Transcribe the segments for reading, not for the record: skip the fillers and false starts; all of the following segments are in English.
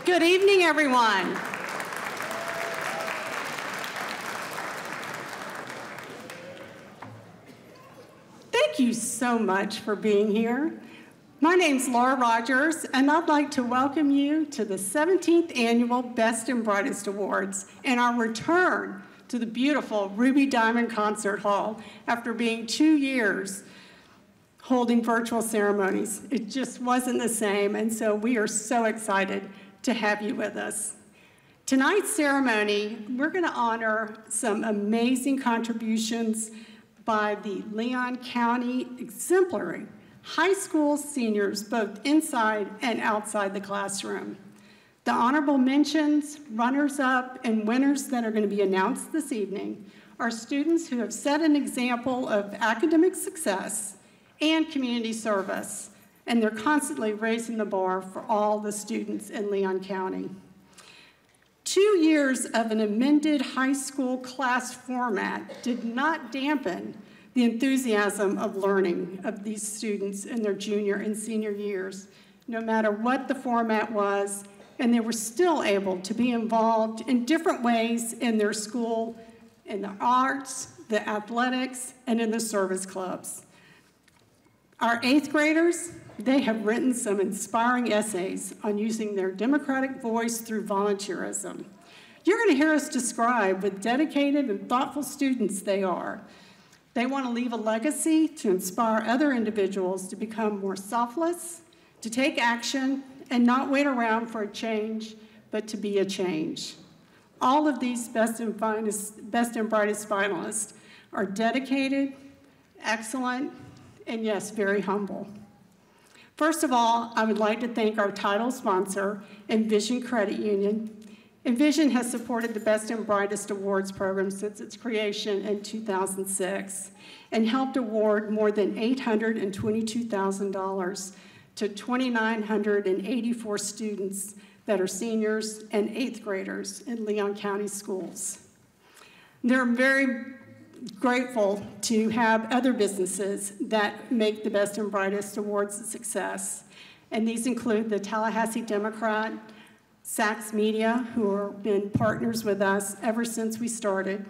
Good evening, everyone. Thank you so much for being here. My name's Laura Rogers, and I'd like to welcome you to the 17th Annual Best and Brightest Awards and our return to the beautiful Ruby Diamond Concert Hall after being 2 years holding virtual ceremonies. It just wasn't the same, and so we are so excited to have you with us. Tonight's ceremony, we're going to honor some amazing contributions by the Leon County exemplary high school seniors, both inside and outside the classroom. The honorable mentions, runners-up, and winners that are going to be announced this evening are students who have set an example of academic success and community service, and they're constantly raising the bar for all the students in Leon County. 2 years of an amended high school class format did not dampen the enthusiasm of learning of these students in their junior and senior years, no matter what the format was, and they were still able to be involved in different ways in their school, in the arts, the athletics, and in the service clubs. Our 8th graders, they have written some inspiring essays on using their democratic voice through volunteerism. You're going to hear us describe what dedicated and thoughtful students they are. They want to leave a legacy to inspire other individuals to become more selfless, to take action, and not wait around for a change, but to be a change. All of these best and brightest finalists are dedicated, excellent, and yes, very humble. First of all, I would like to thank our title sponsor, Envision Credit Union. Envision has supported the Best and Brightest Awards program since its creation in 2006 and helped award more than $822,000 to 2,984 students that are seniors and 8th graders in Leon County schools. They're very grateful to have other businesses that make the Best and Brightest Awards a success, and these include the Tallahassee Democrat, Sachs Media, who have been partners with us ever since we started,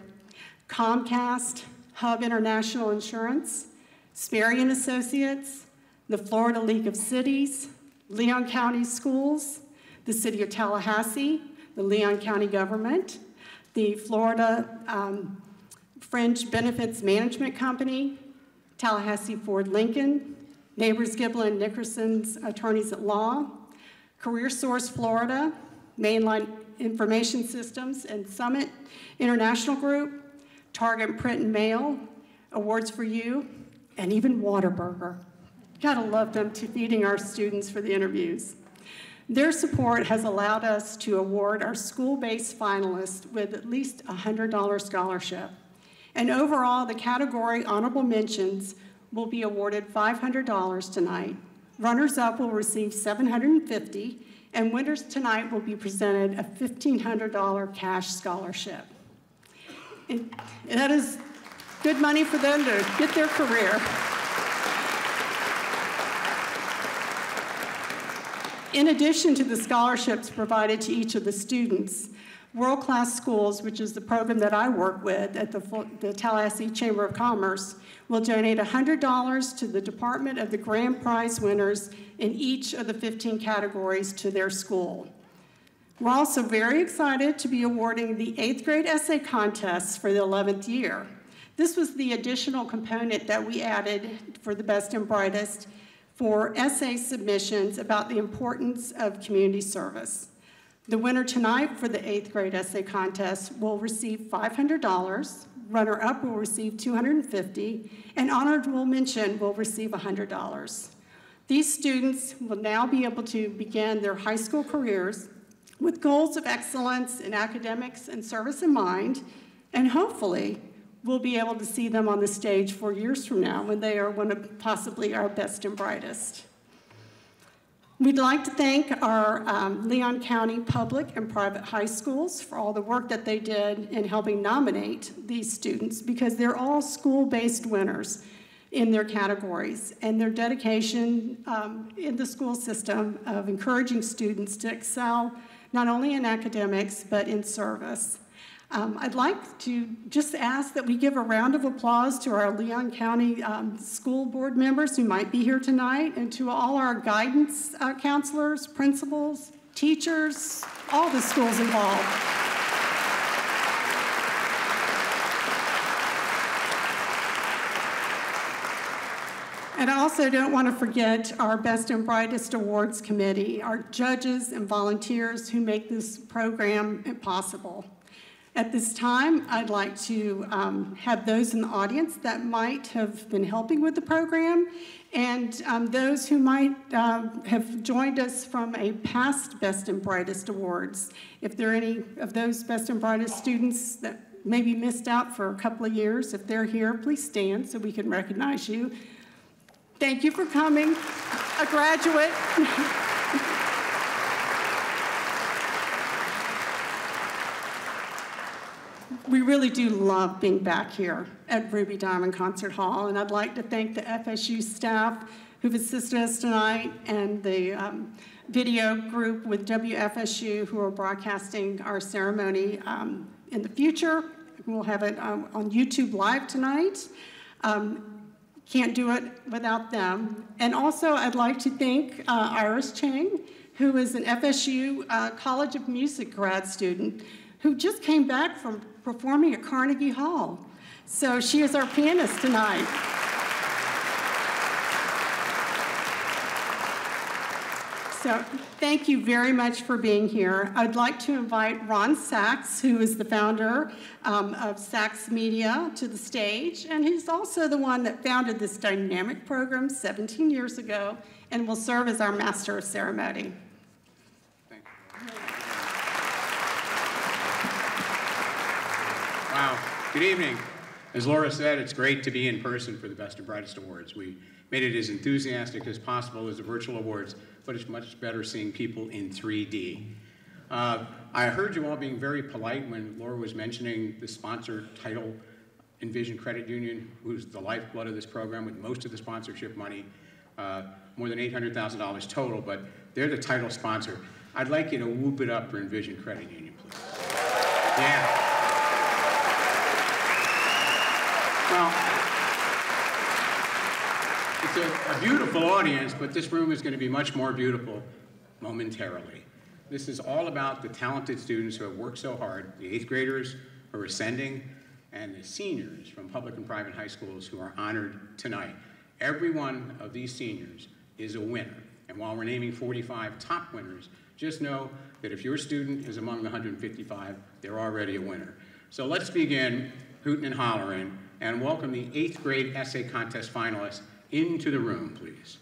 Comcast, Hub International Insurance, Sperry & Associates, the Florida League of Cities, Leon County Schools, the City of Tallahassee, the Leon County Government, the Florida Fringe Benefits Management Company, Tallahassee Ford Lincoln, Neighbors Giblin Nickerson's Attorneys at Law, Career Source Florida, Mainline Information Systems and Summit International Group, Target Print and Mail, Awards for You, and even Whataburger. Gotta love them feeding our students for the interviews. Their support has allowed us to award our school-based finalists with at least a $100 scholarship. And overall, the category honorable mentions will be awarded $500 tonight. Runners-up will receive $750, and winners tonight will be presented a $1,500 cash scholarship. And that is good money for them to get their career. In addition to the scholarships provided to each of the students, World Class Schools, which is the program that I work with at the Tallahassee Chamber of Commerce, will donate $100 to the Department of the grand prize winners in each of the 15 categories to their school. We're also very excited to be awarding the 8th grade essay contests for the 11th year. This was the additional component that we added for the Best and Brightest for essay submissions about the importance of community service. The winner tonight for the 8th grade essay contest will receive $500, runner-up will receive $250, and honorable mention will receive $100. These students will now be able to begin their high school careers with goals of excellence in academics and service in mind, and hopefully we'll be able to see them on the stage 4 years from now when they are one of possibly our best and brightest. We'd like to thank our Leon County public and private high schools for all the work that they did in helping nominate these students, because they're all school-based winners in their categories, and their dedication in the school system of encouraging students to excel not only in academics, but in service. I'd like to just ask that we give a round of applause to our Leon County school board members who might be here tonight, and to all our guidance counselors, principals, teachers, all the schools involved. And I also don't want to forget our Best and Brightest Awards Committee, our judges and volunteers who make this program possible. At this time, I'd like to have those in the audience that might have been helping with the program, and those who might have joined us from a past Best and Brightest Awards. If there are any of those Best and Brightest students that maybe missed out for a couple of years, if they're here, please stand so we can recognize you. Thank you for coming, a graduate. We really do love being back here at Ruby Diamond Concert Hall, and I'd like to thank the FSU staff who've assisted us tonight, and the video group with WFSU who are broadcasting our ceremony in the future. We'll have it on YouTube Live tonight. Can't do it without them. And also, I'd like to thank Iris Chang, who is an FSU College of Music grad student who just came back from performing at Carnegie Hall. So she is our pianist tonight. So thank you very much for being here. I'd like to invite Ron Sachs, who is the founder of Sachs Media, to the stage, and he's also the one that founded this dynamic program 17 years ago and will serve as our master of ceremony. Thank you. Wow, good evening. As Laura said, it's great to be in person for the Best and Brightest Awards. We made it as enthusiastic as possible as the virtual awards, but it's much better seeing people in 3D. I heard you all being very polite when Laura was mentioning the sponsor title, Envision Credit Union, who's the lifeblood of this program with most of the sponsorship money, more than $800,000 total, but they're the title sponsor. I'd like you to whoop it up for Envision Credit Union, please. Yeah. Well, it's a beautiful audience, but this room is going to be much more beautiful momentarily. This is all about the talented students who have worked so hard, the 8th graders who are ascending, and the seniors from public and private high schools who are honored tonight. Every one of these seniors is a winner. And while we're naming 45 top winners, just know that if your student is among the 155, they're already a winner. So let's begin hooting and hollering and welcome the 8th grade essay contest finalists into the room, please.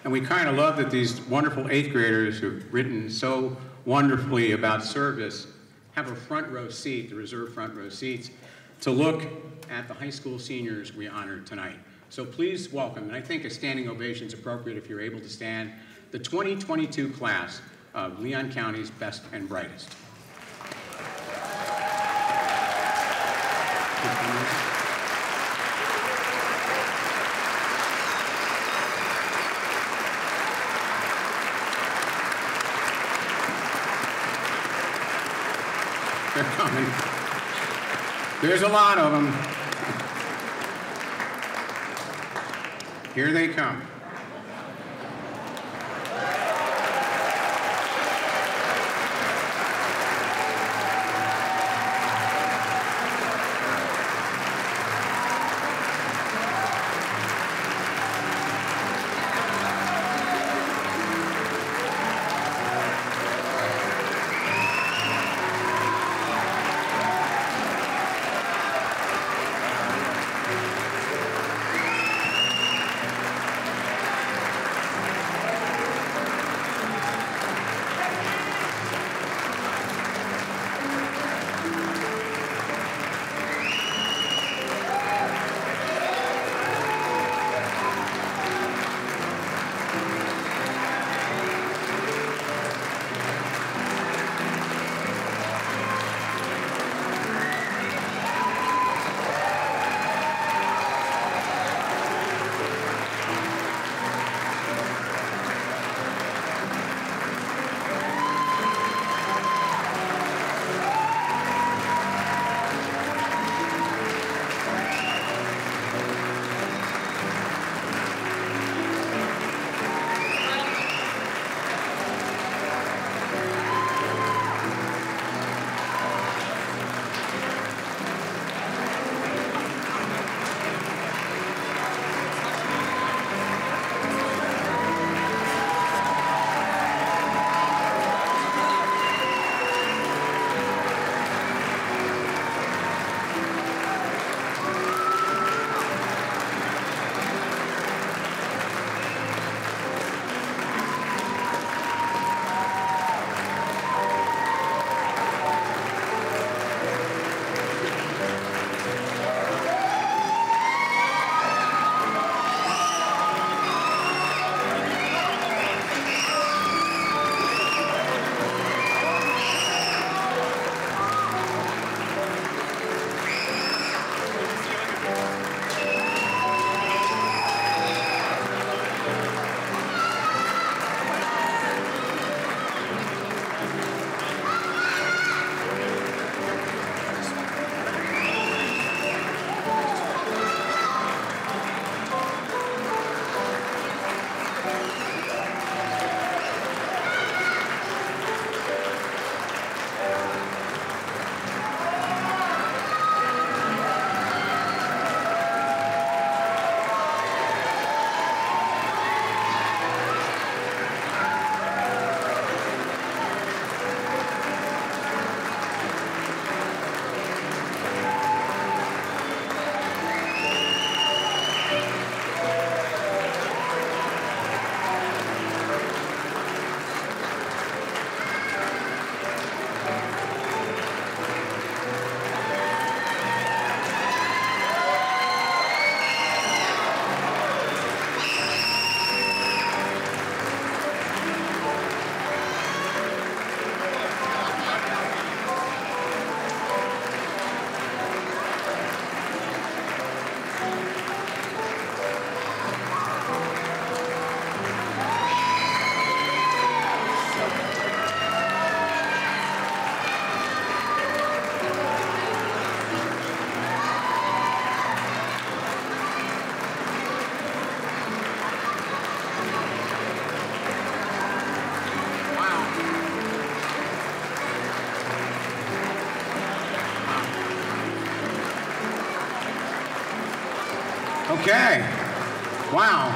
And we kind of love that these wonderful 8th graders who've written so wonderfully about service have a front row seat, the reserved front row seats, to look at the high school seniors we honored tonight. So please welcome, and I think a standing ovation is appropriate if you're able to stand, the 2022 class of Leon County's Best and Brightest. They're coming. There's a lot of them. Here they come. Okay. Wow.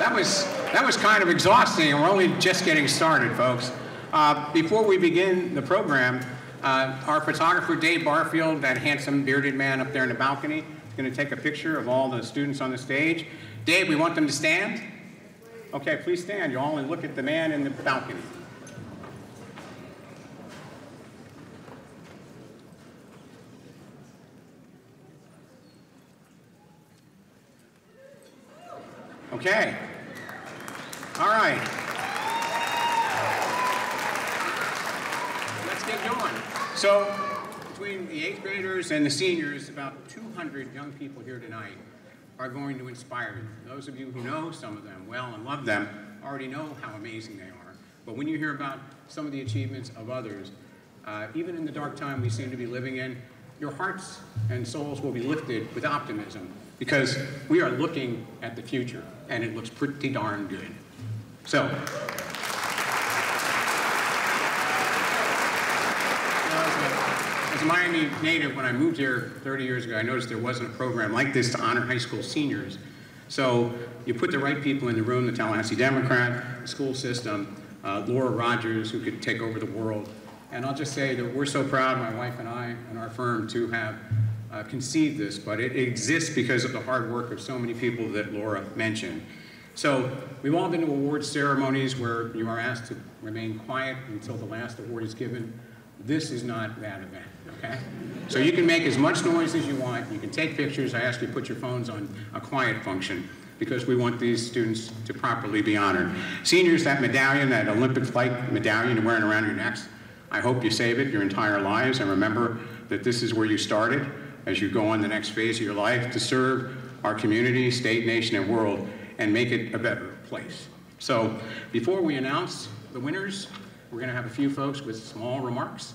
That was kind of exhausting, and we're only just getting started, folks. Before we begin the program, our photographer, Dave Barfield, that handsome bearded man up there in the balcony, is going to take a picture of all the students on the stage. Dave, we want them to stand. Okay, please stand, you all, and look at the man in the balcony. Okay. All right. Let's get going. So, between the 8th graders and the seniors, about 200 young people here tonight are going to inspire you. Those of you who know some of them well and love them already know how amazing they are. But when you hear about some of the achievements of others, even in the dark time we seem to be living in, your hearts and souls will be lifted with optimism, because we are looking at the future, and it looks pretty darn good. So, as a Miami native, when I moved here 30 years ago, I noticed there wasn't a program like this to honor high school seniors. So you put the right people in the room, the Tallahassee Democrat, the school system, Laura Rogers, who could take over the world. And I'll just say that we're so proud, my wife and I and our firm, to have conceived this, but it exists because of the hard work of so many people that Laura mentioned. So we've all been to awards ceremonies where you are asked to remain quiet until the last award is given. This is not that event, okay? So you can make as much noise as you want. You can take pictures. I ask you to put your phones on a quiet function, because we want these students to properly be honored. Seniors, that medallion, that Olympic flight medallion you're wearing around your necks, I hope you save it your entire lives, and remember that this is where you started as you go on the next phase of your life to serve our community, state, nation, and world, and make it a better place. So before we announce the winners, we're going to have a few folks with small remarks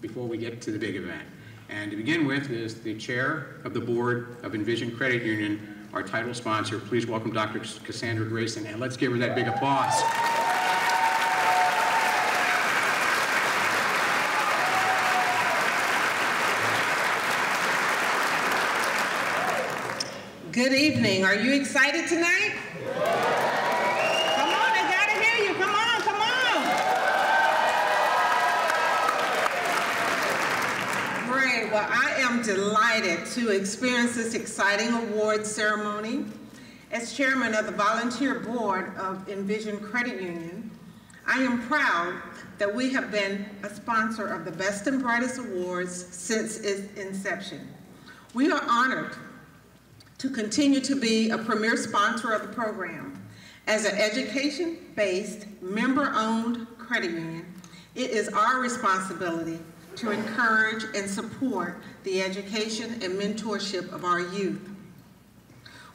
before we get to the big event. And to begin with is the chair of the board of Envision Credit Union, our title sponsor. Please welcome Dr. Cassandra Grayson, and let's give her that big applause. Good evening. Are you excited tonight? Come on, I gotta hear you. Come on, come on. Great. Well, I am delighted to experience this exciting awards ceremony. As chairman of the volunteer board of Envision Credit Union, I am proud that we have been a sponsor of the Best and Brightest Awards since its inception. We are honored to continue to be a premier sponsor of the program. As an education-based, member-owned credit union, it is our responsibility to encourage and support the education and mentorship of our youth.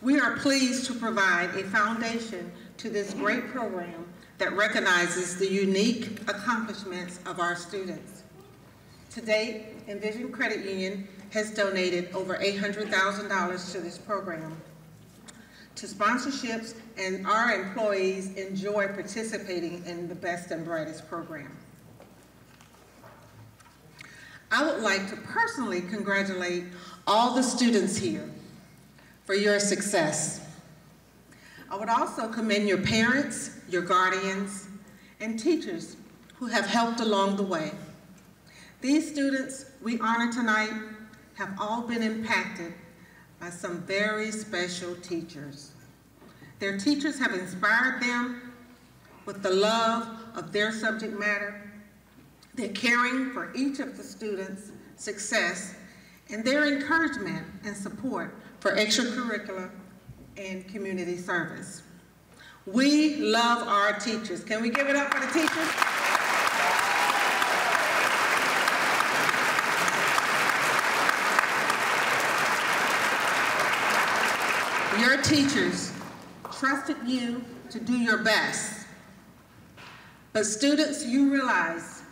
We are pleased to provide a foundation to this great program that recognizes the unique accomplishments of our students. To date, Envision Credit Union has donated over $800,000 to this program, to sponsorships, and our employees enjoy participating in the Best and Brightest program. I would like to personally congratulate all the students here for your success. I would also commend your parents, your guardians, and teachers who have helped along the way. These students we honor tonight have all been impacted by some very special teachers. Their teachers have inspired them with the love of their subject matter, their caring for each of the students' success, and their encouragement and support for extracurricular and community service. We love our teachers. Can we give it up for the teachers? Your teachers trusted you to do your best. But students, you realize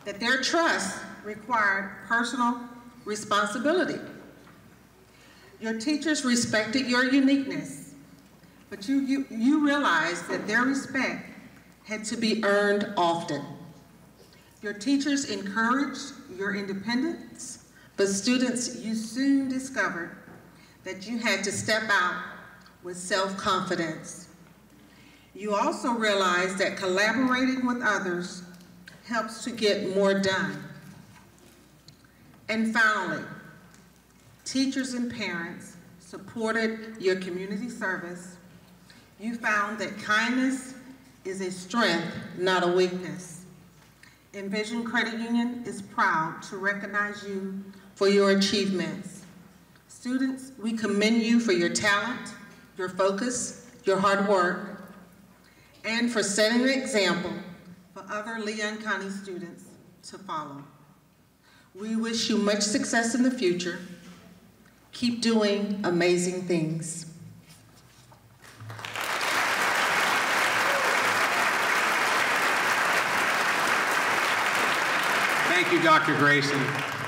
that their trust required personal responsibility. Your teachers respected your uniqueness, but you realized that their respect had to be earned often. Your teachers encouraged your independence, but students, you soon discovered that you had to step out with self-confidence. You also realized that collaborating with others helps to get more done. And finally, teachers and parents supported your community service. You found that kindness is a strength, not a weakness. Envision Credit Union is proud to recognize you for your achievements. Students, we commend you for your talent, your focus, your hard work, and for setting an example for other Leon County students to follow. We wish you much success in the future. Keep doing amazing things. Thank you, Dr. Grayson.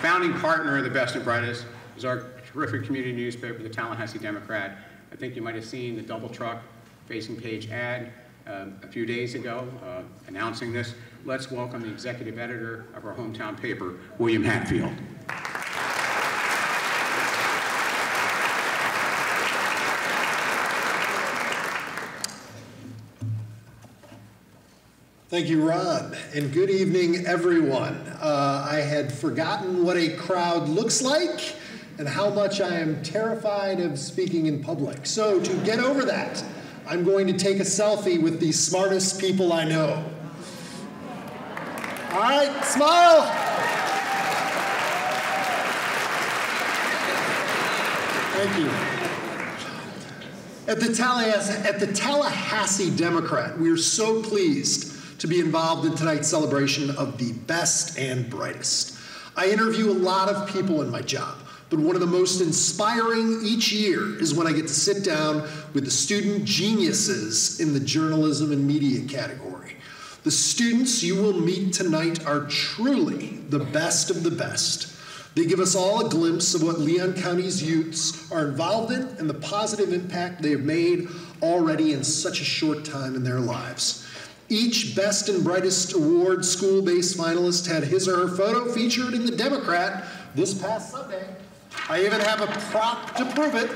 Founding partner of the Best and Brightest is our terrific community newspaper, the Tallahassee Democrat. I think you might have seen the double truck facing page ad a few days ago announcing this. Let's welcome the executive editor of our hometown paper, William Hatfield. Thank you, Ron, and good evening, everyone. I had forgotten what a crowd looks like and how much I am terrified of speaking in public. So to get over that, I'm going to take a selfie with the smartest people I know. All right, smile. Thank you. At the Tallahassee Democrat, we are so pleased to be involved in tonight's celebration of the best and brightest. I interview a lot of people in my job, but one of the most inspiring each year is when I get to sit down with the student geniuses in the journalism and media category. The students you will meet tonight are truly the best of the best. They give us all a glimpse of what Leon County's youths are involved in and the positive impact they have made already in such a short time in their lives. Each Best and Brightest Award school-based finalist had his or her photo featured in the Democrat this past Sunday. I even have a prop to prove it.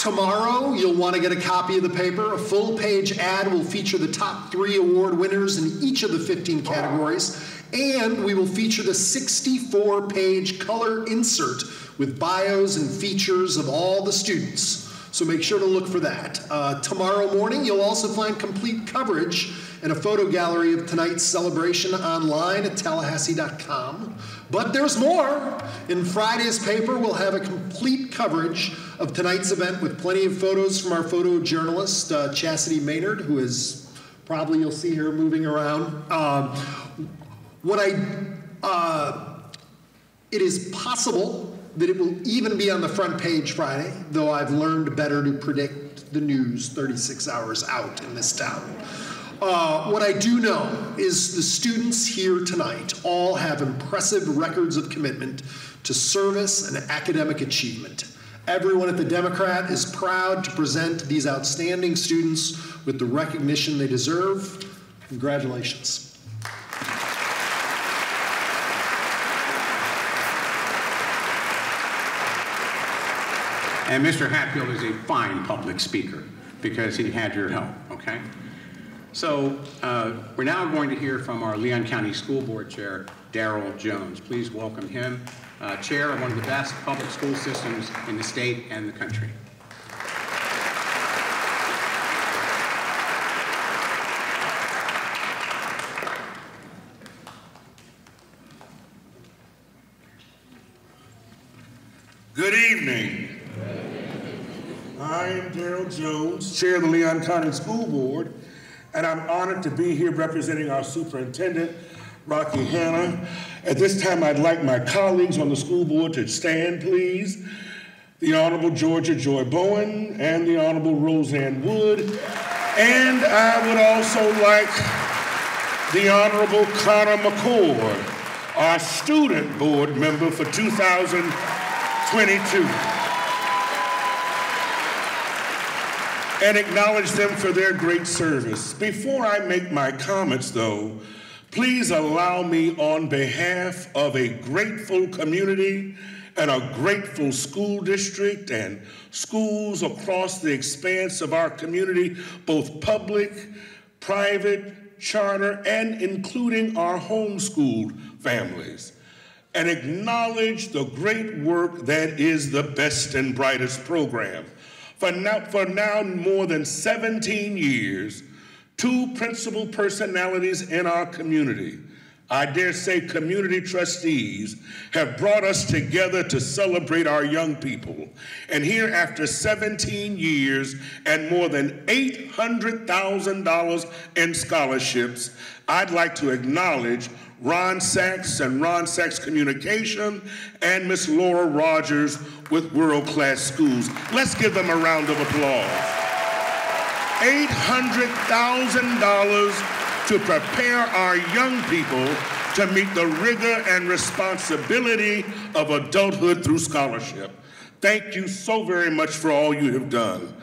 Tomorrow, you'll want to get a copy of the paper. A full-page ad will feature the top 3 award winners in each of the 15 categories, and we will feature the 64-page color insert with bios and features of all the students. So make sure to look for that. Tomorrow morning, you'll also find complete coverage and a photo gallery of tonight's celebration online at Tallahassee.com. But there's more. In Friday's paper, we'll have a complete coverage of tonight's event with plenty of photos from our photojournalist, Chastity Maynard, who is probably, you'll see her moving around. It is possible that it will even be on the front page Friday, though I've learned better to predict the news 36 hours out in this town. What I do know is the students here tonight all have impressive records of commitment to service and academic achievement. Everyone at the Democrat is proud to present these outstanding students with the recognition they deserve. Congratulations. And Mr. Hatfield is a fine public speaker because he had your help, okay? So we're now going to hear from our Leon County School Board Chair, Darrell Jones. Please welcome him, chair of one of the best public school systems in the state and the country. Good evening. I am Darrell Jones, Chair of the Leon County School Board, and I'm honored to be here representing our Superintendent, Lydia Hanlon. At this time, I'd like my colleagues on the school board to stand, please. The Honorable Georgia Joy Bowen and the Honorable Roseanne Wood. And I would also like the Honorable Connor McCord, our student board member for 2022. And acknowledge them for their great service. Before I make my comments, though, Please allow me, on behalf of a grateful community and a grateful school district and schools across the expanse of our community, both public, private, charter, and including our homeschooled families, and acknowledge the great work that is the Best and Brightest program. For now more than 17 years, two principal personalities in our community, I dare say community trustees, have brought us together to celebrate our young people. And here, after 17 years and more than $800,000 in scholarships, I'd like to acknowledge Ron Sachs and Ron Sachs Communication and Miss Laura Rogers with World Class Schools. Let's give them a round of applause. $800,000 to prepare our young people to meet the rigor and responsibility of adulthood through scholarship. Thank you so very much for all you have done.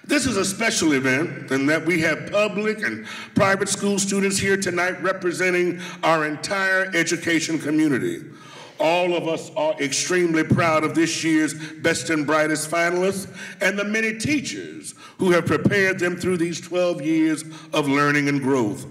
This is a special event in that we have public and private school students here tonight representing our entire education community. All of us are extremely proud of this year's Best and Brightest finalists and the many teachers who have prepared them through these 12 years of learning and growth.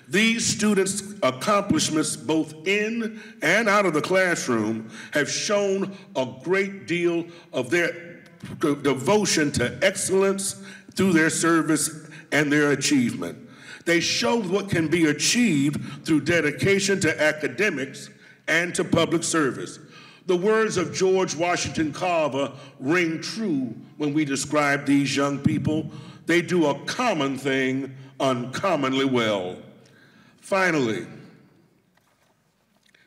These students' accomplishments, both in and out of the classroom, have shown a great deal of their devotion to excellence through their service and their achievement. They showed what can be achieved through dedication to academics and to public service. The words of George Washington Carver ring true when we describe these young people. They do a common thing uncommonly well. Finally,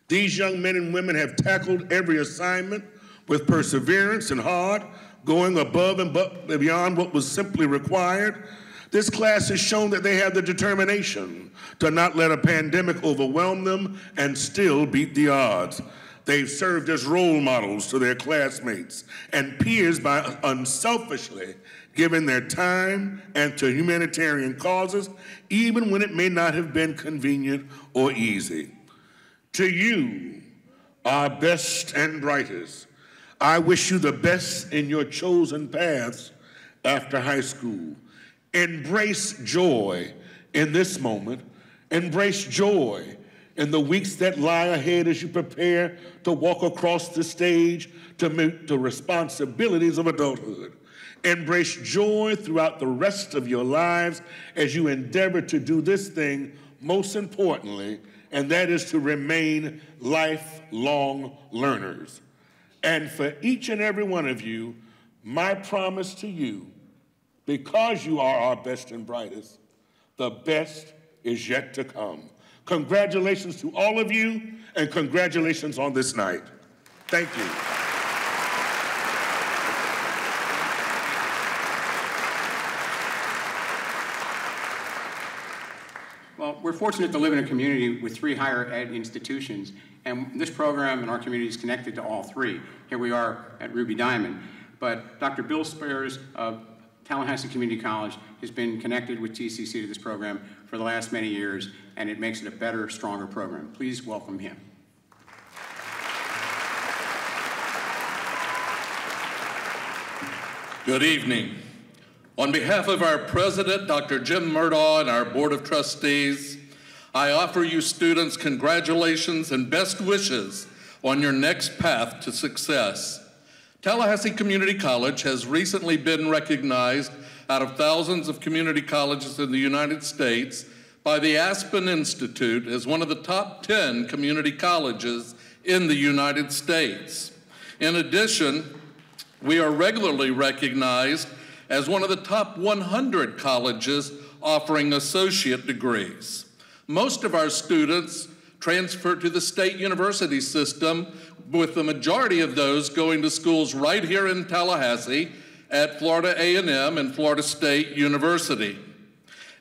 these young men and women have tackled every assignment with perseverance and heart, going above and beyond what was simply required. This class has shown that they have the determination to not let a pandemic overwhelm them and still beat the odds. They've served as role models to their classmates and peers by unselfishly giving their time and to humanitarian causes, even when it may not have been convenient or easy. To you, our best and brightest, I wish you the best in your chosen paths after high school. Embrace joy in this moment. Embrace joy in the weeks that lie ahead as you prepare to walk across the stage to meet the responsibilities of adulthood. Embrace joy throughout the rest of your lives as you endeavor to do this thing most importantly, and that is to remain lifelong learners. And for each and every one of you, my promise to you, because you are our best and brightest, the best is yet to come. Congratulations to all of you, and congratulations on this night. Thank you. Well, we're fortunate to live in a community with 3 higher ed institutions, and this program in our community is connected to all 3. Here we are at Ruby Diamond, but Dr. Bill Spears of Tallahassee Community College has been connected with TCC to this program for the last many years, and it makes it a better, stronger program. Please welcome him. Good evening. On behalf of our president, Dr. Jim Murdaugh, and our board of trustees, I offer you students congratulations and best wishes on your next path to success. Tallahassee Community College has recently been recognized out of thousands of community colleges in the United States by the Aspen Institute as one of the top 10 community colleges in the United States. In addition, we are regularly recognized as one of the top 100 colleges offering associate degrees. Most of our students transfer to the state university system, with the majority of those going to schools right here in Tallahassee at Florida A&M and Florida State University.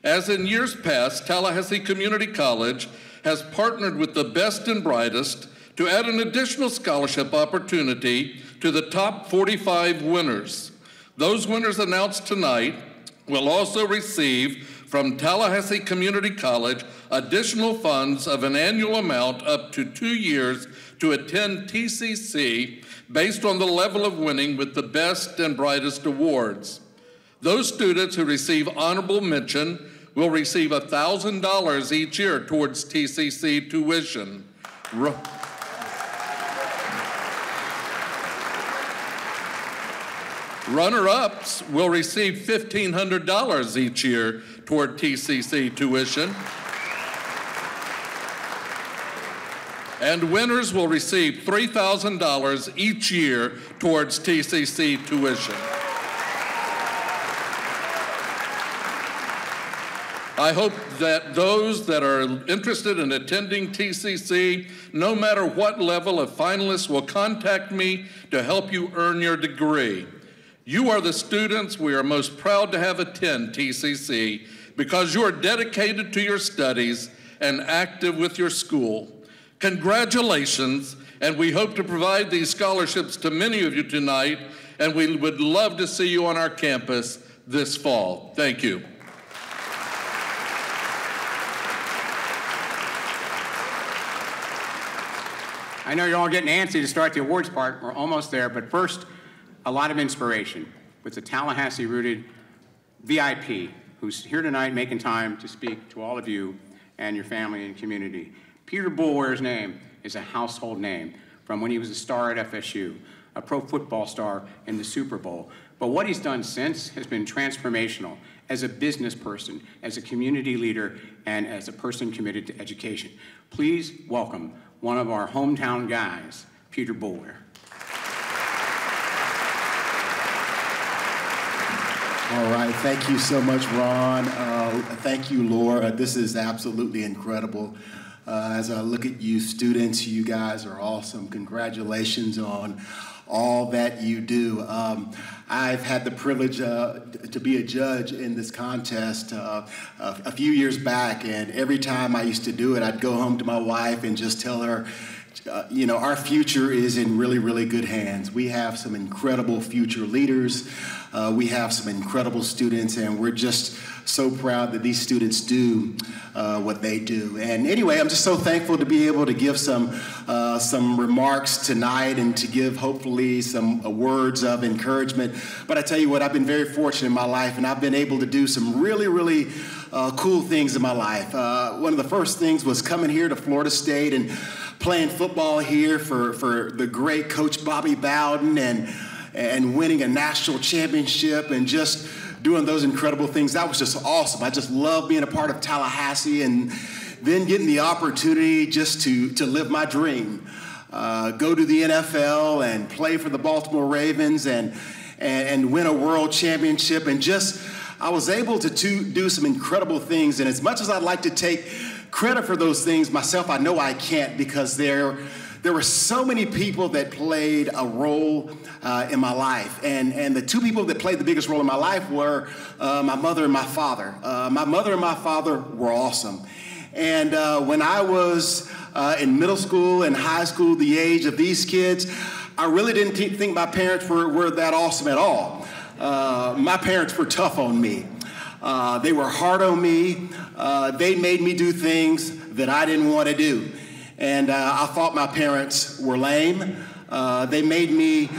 As in years past, Tallahassee Community College has partnered with the best and brightest to add an additional scholarship opportunity to the top 45 winners. Those winners announced tonight will also receive from Tallahassee Community College additional funds of an annual amount up to 2 years to attend TCC based on the level of winning with the Best and Brightest Awards. Those students who receive honorable mention will receive $1,000 each year towards TCC tuition. Runner-ups will receive $1,500 each year toward TCC tuition. And winners will receive $3,000 each year towards TCC tuition. I hope that those that are interested in attending TCC, no matter what level of finalists, will contact me to help you earn your degree. You are the students we are most proud to have attend TCC because you are dedicated to your studies and active with your school. Congratulations, and we hope to provide these scholarships to many of you tonight, and we would love to see you on our campus this fall. Thank you. I know you're all getting antsy to start the awards part. We're almost there, but first, a lot of inspiration with the Tallahassee-rooted VIP who's here tonight making time to speak to all of you and your family and community. Peter Boulware's name is a household name from when he was a star at FSU, a pro football star in the Super Bowl. But what he's done since has been transformational as a business person, as a community leader, and as a person committed to education. Please welcome one of our hometown guys, Peter Boulware. All right, thank you so much, Ron. Thank you, Laura. This is absolutely incredible. As I look at you students, you guys are awesome. Congratulations on all that you do. I've had the privilege to be a judge in this contest a few years back, and every time I used to do it, I'd go home to my wife and just tell her, you know, our future is in really, really good hands. We have some incredible future leaders. We have some incredible students, and we're just so proud that these students do what they do. And anyway, I'm just so thankful to be able to give some remarks tonight and to give hopefully some words of encouragement. But I tell you what, I've been very fortunate in my life, and I've been able to do some really, really cool things in my life. One of the first things was coming here to Florida State and playing football here for the great Coach Bobby Bowden and winning a national championship and just doing those incredible things. That was just awesome. I just love being a part of Tallahassee and then getting the opportunity just to live my dream. Go to the NFL and play for the Baltimore Ravens and win a world championship, and just I was able to do some incredible things. And as much as I'd like to take credit for those things myself, I know I can't, because there were so many people that played a role in my life. And the two people that played the biggest role in my life were my mother and my father. My mother and my father were awesome. And when I was in middle school and high school, the age of these kids, I really didn't think my parents were that awesome at all. My parents were tough on me. They were hard on me. They made me do things that I didn't want to do. And I thought my parents were lame. They made me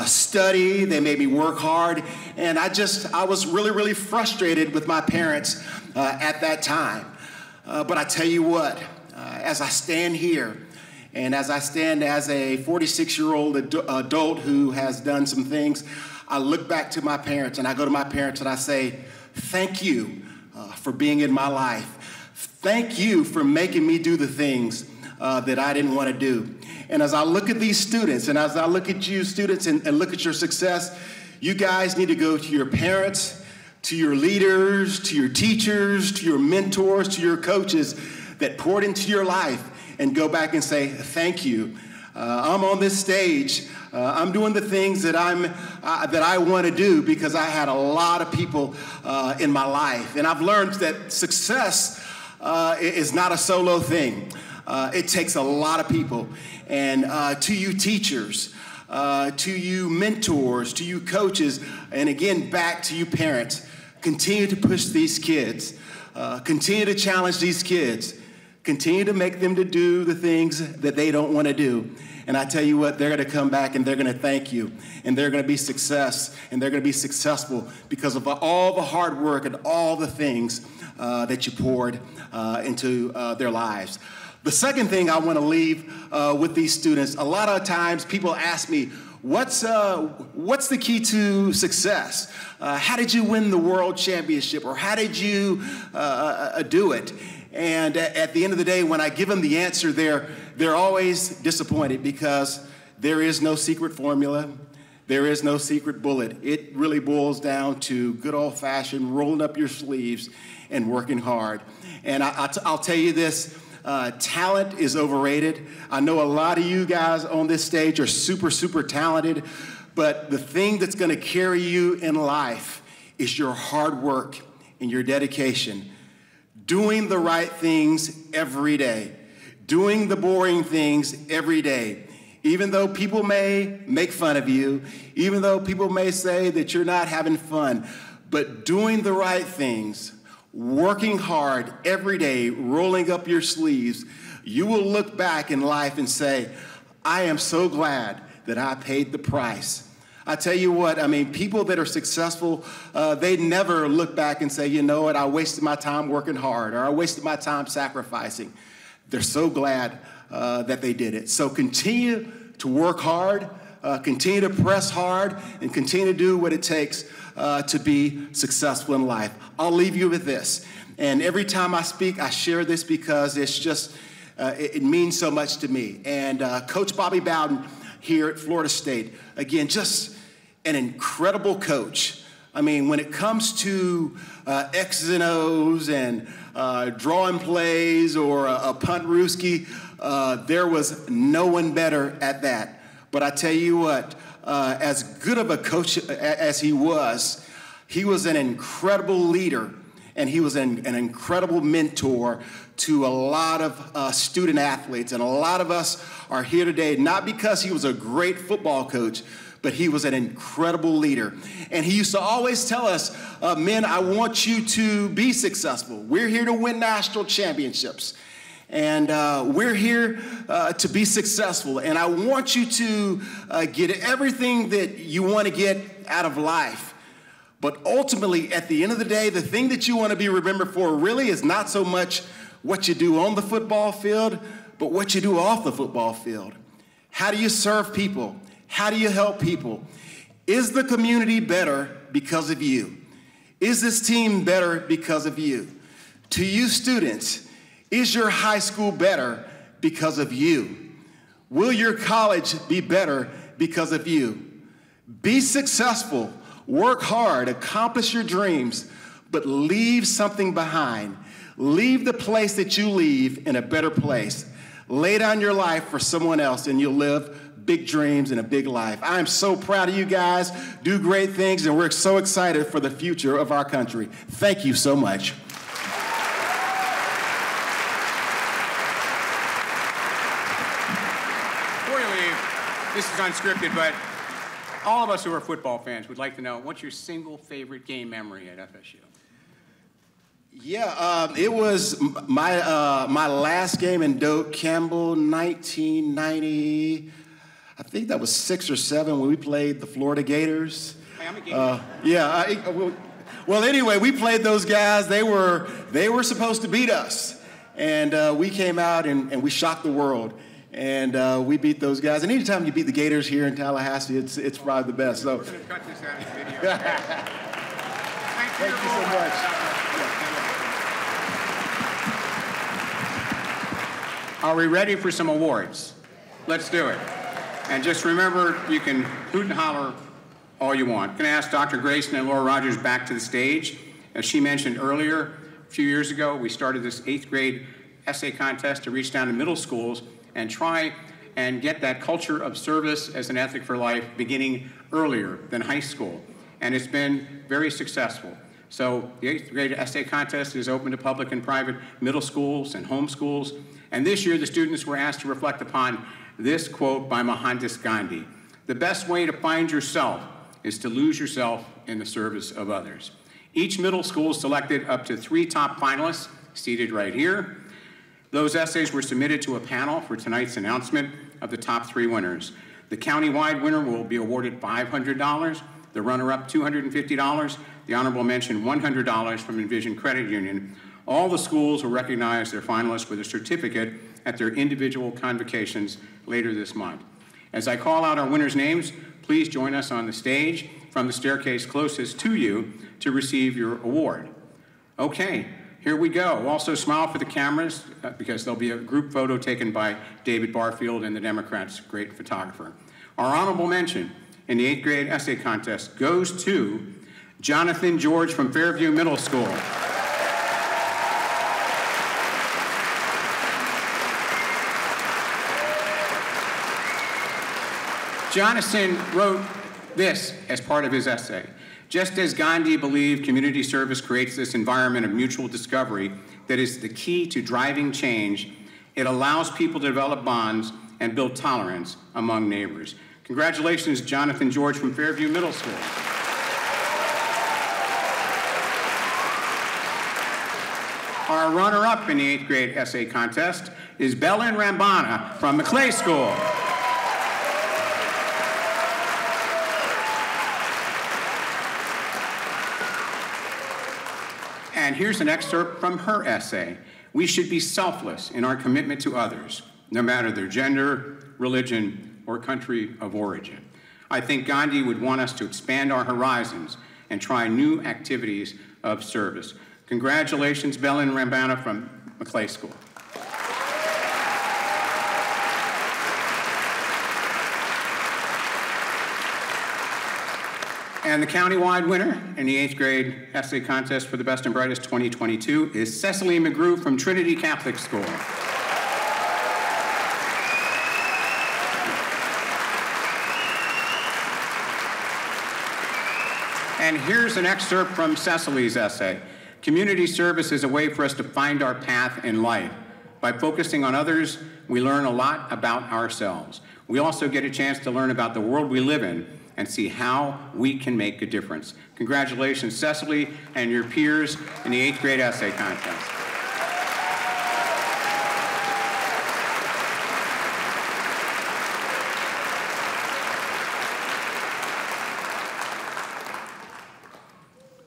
study. They made me work hard. And I was really, really frustrated with my parents at that time. But I tell you what, as I stand here, and as I stand as a 46-year-old adult who has done some things, I look back to my parents and I go to my parents and I say, thank you for being in my life. Thank you for making me do the things that I didn't want to do. And as I look at these students, and as I look at you students and look at your success, you guys need to go to your parents, to your leaders, to your teachers, to your mentors, to your coaches that poured into your life, and go back and say, thank you. I'm on this stage. I'm doing the things that I want to do because I had a lot of people in my life. And I've learned that success is not a solo thing. It takes a lot of people. And to you teachers, to you mentors, to you coaches, and again, back to you parents, continue to push these kids. Continue to challenge these kids. Continue to make them to do the things that they don't want to do. And I tell you what, they're going to come back and they're going to thank you. And they're going to be they're going to be successful because of all the hard work and all the things that you poured into their lives. The second thing I want to leave with these students, a lot of times people ask me, what's the key to success? How did you win the world championship? Or how did you do it? And at the end of the day, when I give them the answer, they're always disappointed because there is no secret formula. There is no secret bullet. It really boils down to good old-fashioned rolling up your sleeves and working hard. And I'll tell you this, talent is overrated. I know a lot of you guys on this stage are super, super talented, but the thing that's going to carry you in life is your hard work and your dedication. Doing the right things every day. Doing the boring things every day. Even though people may make fun of you, even though people may say that you're not having fun, but doing the right things, working hard every day, rolling up your sleeves, you will look back in life and say, I am so glad that I paid the price. I tell you what, I mean, people that are successful, they never look back and say, you know what, I wasted my time working hard, or I wasted my time sacrificing. They're so glad that they did it. So continue to work hard, continue to press hard, and continue to do what it takes to be successful in life. I'll leave you with this. And every time I speak, I share this because it's just, it means so much to me. And Coach Bobby Bowden here at Florida State, again, just an incredible coach. I mean, when it comes to X's and O's and drawing plays or a punt rooski, there was no one better at that. But I tell you what, as good of a coach as he was an incredible leader, and he was an incredible mentor to a lot of student athletes. And a lot of us are here today, not because he was a great football coach, but he was an incredible leader. And he used to always tell us, men, I want you to be successful. We're here to win national championships. And we're here to be successful. And I want you to get everything that you want to get out of life. But ultimately, at the end of the day, the thing that you want to be remembered for really is not so much what you do on the football field, but what you do off the football field. How do you serve people? How do you help people? Is the community better because of you? Is this team better because of you? To you students, is your high school better because of you? Will your college be better because of you? Be successful, work hard, accomplish your dreams, but leave something behind. Leave the place that you leave in a better place. Lay down your life for someone else and you'll live big dreams and a big life. I'm so proud of you guys. Do great things, and we're so excited for the future of our country. Thank you so much. Before you leave, this is unscripted, but all of us who are football fans would like to know, what's your single favorite game memory at FSU? Yeah, it was my last game in Doak Campbell, 1990. I think that was 6 or 7 when we played the Florida Gators. Hey, I'm a Gator. Well, anyway, we played those guys. They were supposed to beat us, and we came out and we shocked the world, and we beat those guys. And anytime you beat the Gators here in Tallahassee, it's probably the best. So. We're going to cut this out of the video. Thank you so much. Are we ready for some awards? Let's do it. And just remember, you can hoot and holler all you want. I'm going to ask Dr. Grayson and Laura Rogers back to the stage. As she mentioned earlier, a few years ago, we started this 8th grade essay contest to reach down to middle schools and try and get that culture of service as an ethic for life beginning earlier than high school. And it's been very successful. So the 8th grade essay contest is open to public and private middle schools and home schools. And this year, the students were asked to reflect upon this quote by Mohandas Gandhi: "The best way to find yourself is to lose yourself in the service of others." Each middle school selected up to 3 top finalists, seated right here. Those essays were submitted to a panel for tonight's announcement of the top 3 winners. The county-wide winner will be awarded $500, the runner-up $250, the honorable mention $100 from Envision Credit Union. All the schools will recognize their finalists with a certificate at their individual convocations later this month. As I call out our winners' names, please join us on the stage from the staircase closest to you to receive your award. Okay, here we go. Also smile for the cameras because there'll be a group photo taken by David Barfield and the Democrats' great photographer. Our honorable mention in the 8th grade essay contest goes to Jonathan George from Fairview Middle School. Jonathan wrote this as part of his essay. Just as Gandhi believed community service creates this environment of mutual discovery that is the key to driving change, it allows people to develop bonds and build tolerance among neighbors. Congratulations, Jonathan George from Fairview Middle School. Our runner-up in the 8th grade essay contest is Belen Rambana from McClay School. And here's an excerpt from her essay. We should be selfless in our commitment to others, no matter their gender, religion, or country of origin. I think Gandhi would want us to expand our horizons and try new activities of service. Congratulations, Belen Rambana from McClay School. And the countywide winner in the 8th grade essay contest for the Best and Brightest 2022 is Cecily McGrew from Trinity Catholic School. And here's an excerpt from Cecily's essay. Community service is a way for us to find our path in life. By focusing on others, we learn a lot about ourselves. We also get a chance to learn about the world we live in and see how we can make a difference. Congratulations, Cecily and your peers in the 8th grade essay contest.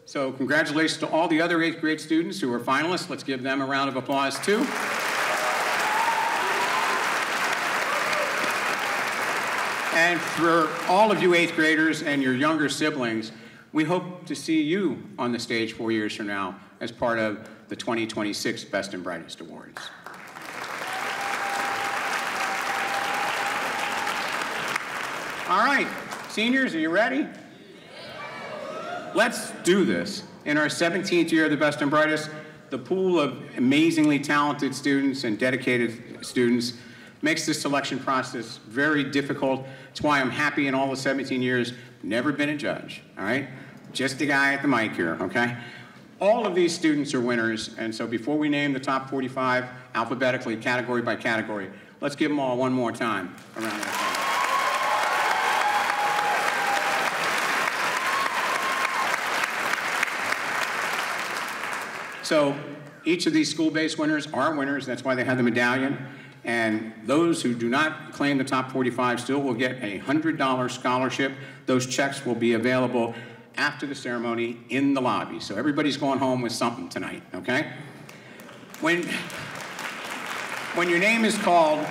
So congratulations to all the other 8th grade students who were finalists. Let's give them a round of applause too. And for all of you 8th graders and your younger siblings, we hope to see you on the stage 4 years from now as part of the 2026 Best and Brightest Awards. All right, seniors, are you ready? Let's do this. In our 17th year of the Best and Brightest, the pool of amazingly talented students and dedicated students makes this selection process very difficult. It's why I'm happy in all the 17 years, never been a judge, all right? Just a guy at the mic here, okay? All of these students are winners, and so before we name the top 45 alphabetically, category by category, let's give them all one more time around that. So each of these school-based winners are winners. That's why they have the medallion. And those who do not claim the top 45 still will get a $100 scholarship. Those checks will be available after the ceremony in the lobby. So everybody's going home with something tonight, okay? When your name is called,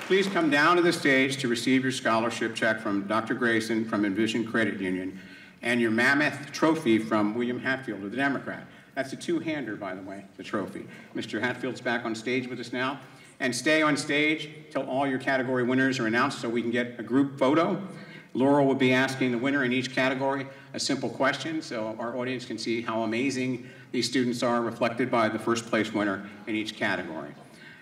please come down to the stage to receive your scholarship check from Dr. Grayson from Envision Credit Union and your mammoth trophy from William Hatfield of the Democrat. That's a two-hander, by the way, the trophy. Mr. Hatfield's back on stage with us now. And stay on stage till all your category winners are announced so we can get a group photo. Laura will be asking the winner in each category a simple question so our audience can see how amazing these students are reflected by the first place winner in each category.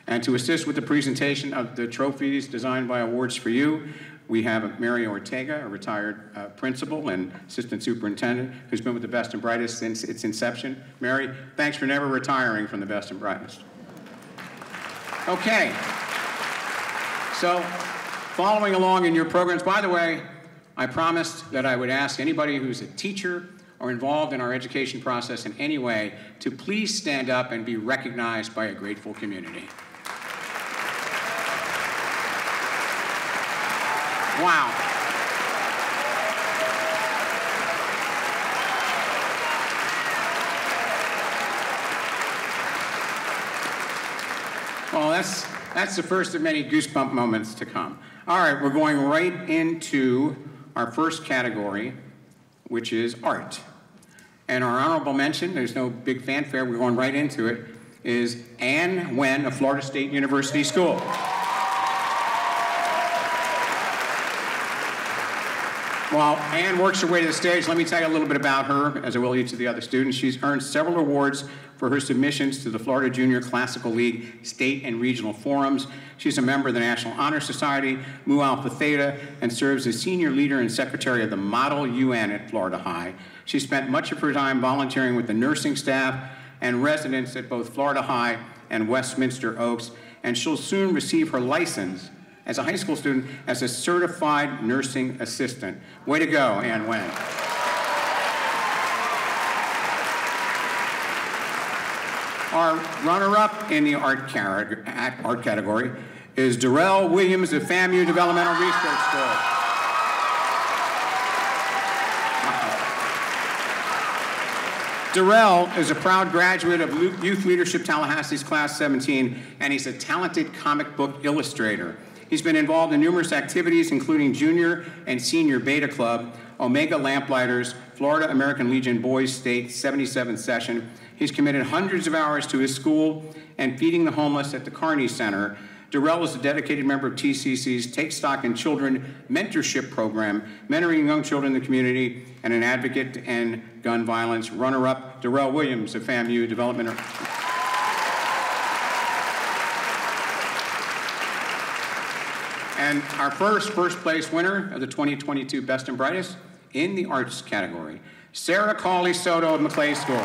And to assist with the presentation of the trophies designed by Awards for You, we have Mary Ortega, a retired principal and assistant superintendent who's been with the Best and Brightest since its inception. Mary, thanks for never retiring from the Best and Brightest. Okay, so following along in your programs, by the way, I promised that I would ask anybody who's a teacher or involved in our education process in any way to please stand up and be recognized by a grateful community. Wow. Well, that's the first of many goosebump moments to come. All right, we're going right into our first category, which is art. And our honorable mention, there's no big fanfare, we're going right into it, is Ann Wen of Florida State University School. While Ann works her way to the stage, let me tell you a little bit about her, as I will each of the other students. She's earned several awards for her submissions to the Florida Junior Classical League state and regional forums. She's a member of the National Honor Society, Mu Alpha Theta, and serves as senior leader and secretary of the Model UN at Florida High. She spent much of her time volunteering with the nursing staff and residents at both Florida High and Westminster Oaks, and she'll soon receive her license as a high school student as a certified nursing assistant. Way to go, Ann Wen. Our runner-up in the art category is Darrell Williams of FAMU Developmental Research School. Darrell is a proud graduate of Youth Leadership Tallahassee's Class 17, and he's a talented comic book illustrator. He's been involved in numerous activities, including Junior and Senior Beta Club, Omega Lamplighters, Florida American Legion Boys State 77th Session. He's committed hundreds of hours to his school and feeding the homeless at the Carney Center. Darrell is a dedicated member of TCC's Take Stock in Children mentorship program, mentoring young children in the community, and an advocate to end gun violence. Runner-up, Darrell Williams of FAMU Developmental. And our first place winner of the 2022 Best and Brightest in the arts category, Sarah Cawley Soto of McClay School.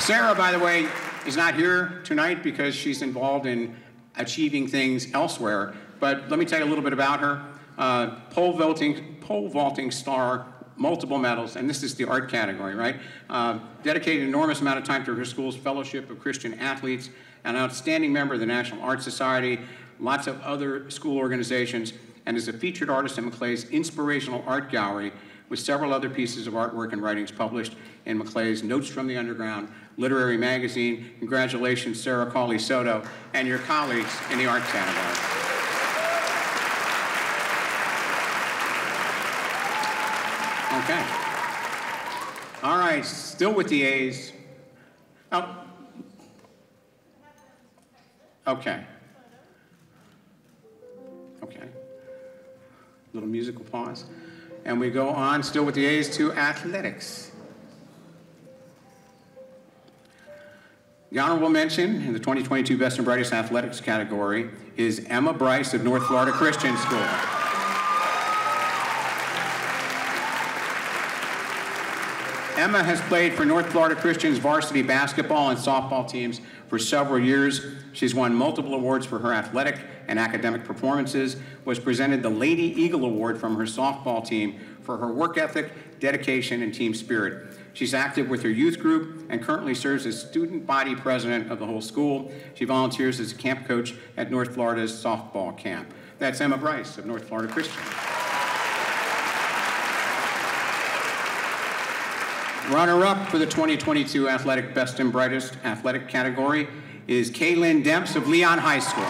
Sarah, by the way, is not here tonight because she's involved in achieving things elsewhere, but let me tell you a little bit about her. Pole vaulting star, multiple medals, and this is the art category, right? Dedicated an enormous amount of time to her school's Fellowship of Christian Athletes, an outstanding member of the National Art Society, lots of other school organizations, and is a featured artist in McClay's Inspirational Art Gallery, with several other pieces of artwork and writings published in McClay's Notes from the Underground literary magazine. Congratulations, Sarah Cawley Soto, and your colleagues in the art category. Okay. All right, still with the A's. Oh. Okay. Okay. Little musical pause. And we go on, still with the A's, to athletics. The honorable mention in the 2022 Best and Brightest Athletics category is Emma Bryce of North Florida Christian School. Emma has played for North Florida Christian's varsity basketball and softball teams for several years. She's won multiple awards for her athletic and academic performances, was presented the Lady Eagle Award from her softball team for her work ethic, dedication, and team spirit. She's active with her youth group and currently serves as student body president of the whole school. She volunteers as a camp coach at North Florida's softball camp. That's Emma Bryce of North Florida Christian. Runner-up for the 2022 Athletic Best and Brightest Athletic category is Caitlyn Demps of Leon High School.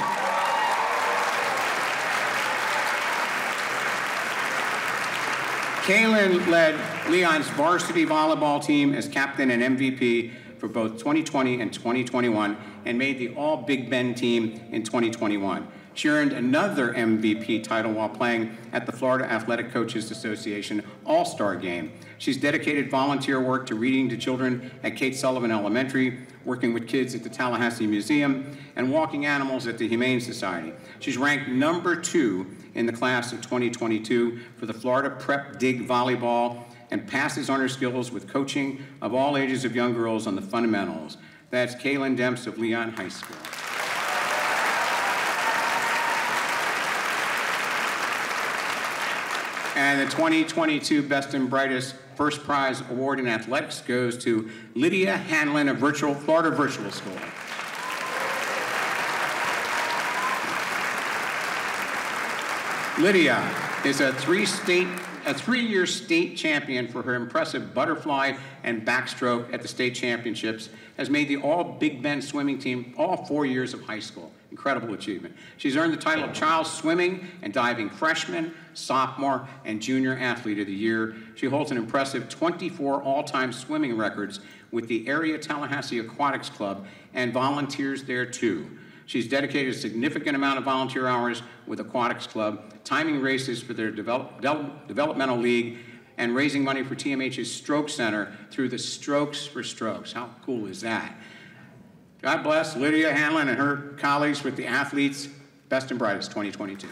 Caitlyn led Leon's varsity volleyball team as captain and MVP for both 2020 and 2021 and made the All-Big Bend team in 2021. She earned another MVP title while playing at the Florida Athletic Coaches Association All-Star Game. She's dedicated volunteer work to reading to children at Kate Sullivan Elementary, working with kids at the Tallahassee Museum, and walking animals at the Humane Society. She's ranked #2 in the class of 2022 for the Florida Prep Dig Volleyball and passes on her skills with coaching of all ages of young girls on the fundamentals. That's Caitlyn Demps of Leon High School. And the 2022 Best and Brightest First Prize Award in Athletics goes to Lydia Hanlon of Florida Virtual School. Lydia is a three-year state champion for her impressive butterfly and backstroke at the state championships, has made the all-Big Bend swimming team all 4 years of high school. Incredible achievement. She's earned the title of Child Swimming and Diving Freshman, Sophomore, and Junior Athlete of the Year. She holds an impressive 24 all-time swimming records with the area Tallahassee Aquatics Club and volunteers there too. She's dedicated a significant amount of volunteer hours with Aquatics Club, timing races for their developmental league, and raising money for TMH's Stroke Center through the Strokes for Strokes. How cool is that? God bless Lydia Hanlon and her colleagues with the Athletes Best and Brightest 2022.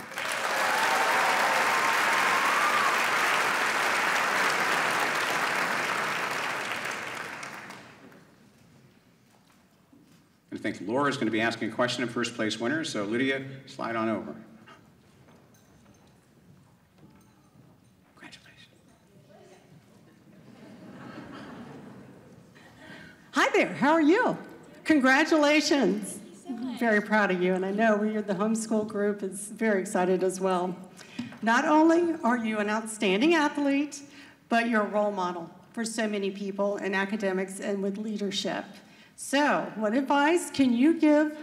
I think Laura's going to be asking a question of first place winners, so Lydia, slide on over. Congratulations. Hi there, how are you? Congratulations. I'm very proud of you, and I know the homeschool group is very excited as well. Not only are you an outstanding athlete, but you're a role model for so many people in academics and with leadership. So, what advice can you give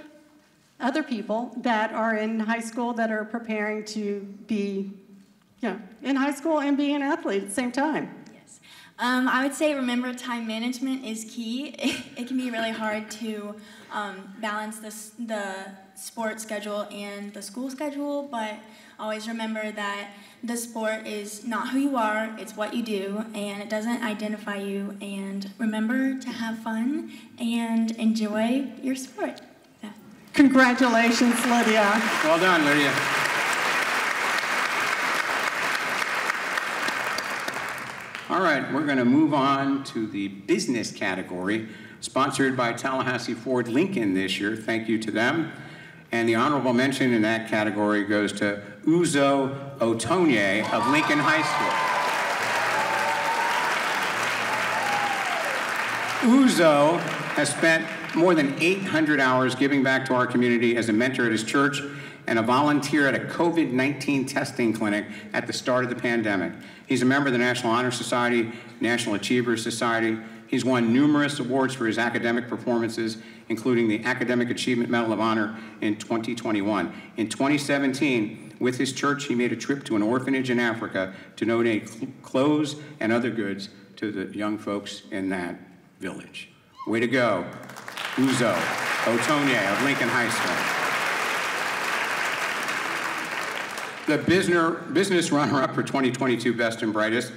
other people that are in high school that are preparing to be, in high school and be an athlete at the same time? Yes. I would say remember time management is key. It can be really hard to balance the sports schedule and the school schedule, but always remember that the sport is not who you are, it's what you do, and it doesn't identify you. And remember to have fun and enjoy your sport. Yeah. Congratulations, Lydia. Well done, Lydia. All right, we're going to move on to the business category, sponsored by Tallahassee Ford Lincoln this year. Thank you to them. And the honorable mention in that category goes to Uzo Otonye of Lincoln High School. Uzo has spent more than 800 hours giving back to our community as a mentor at his church and a volunteer at a COVID-19 testing clinic at the start of the pandemic. He's a member of the National Honor Society, National Achievers Society. He's won numerous awards for his academic performances, including the Academic Achievement Medal of Honor in 2021. In 2017, with his church, he made a trip to an orphanage in Africa to donate clothes and other goods to the young folks in that village. Way to go, Uzo Otonye of Lincoln High School. The business runner-up for 2022 Best and Brightest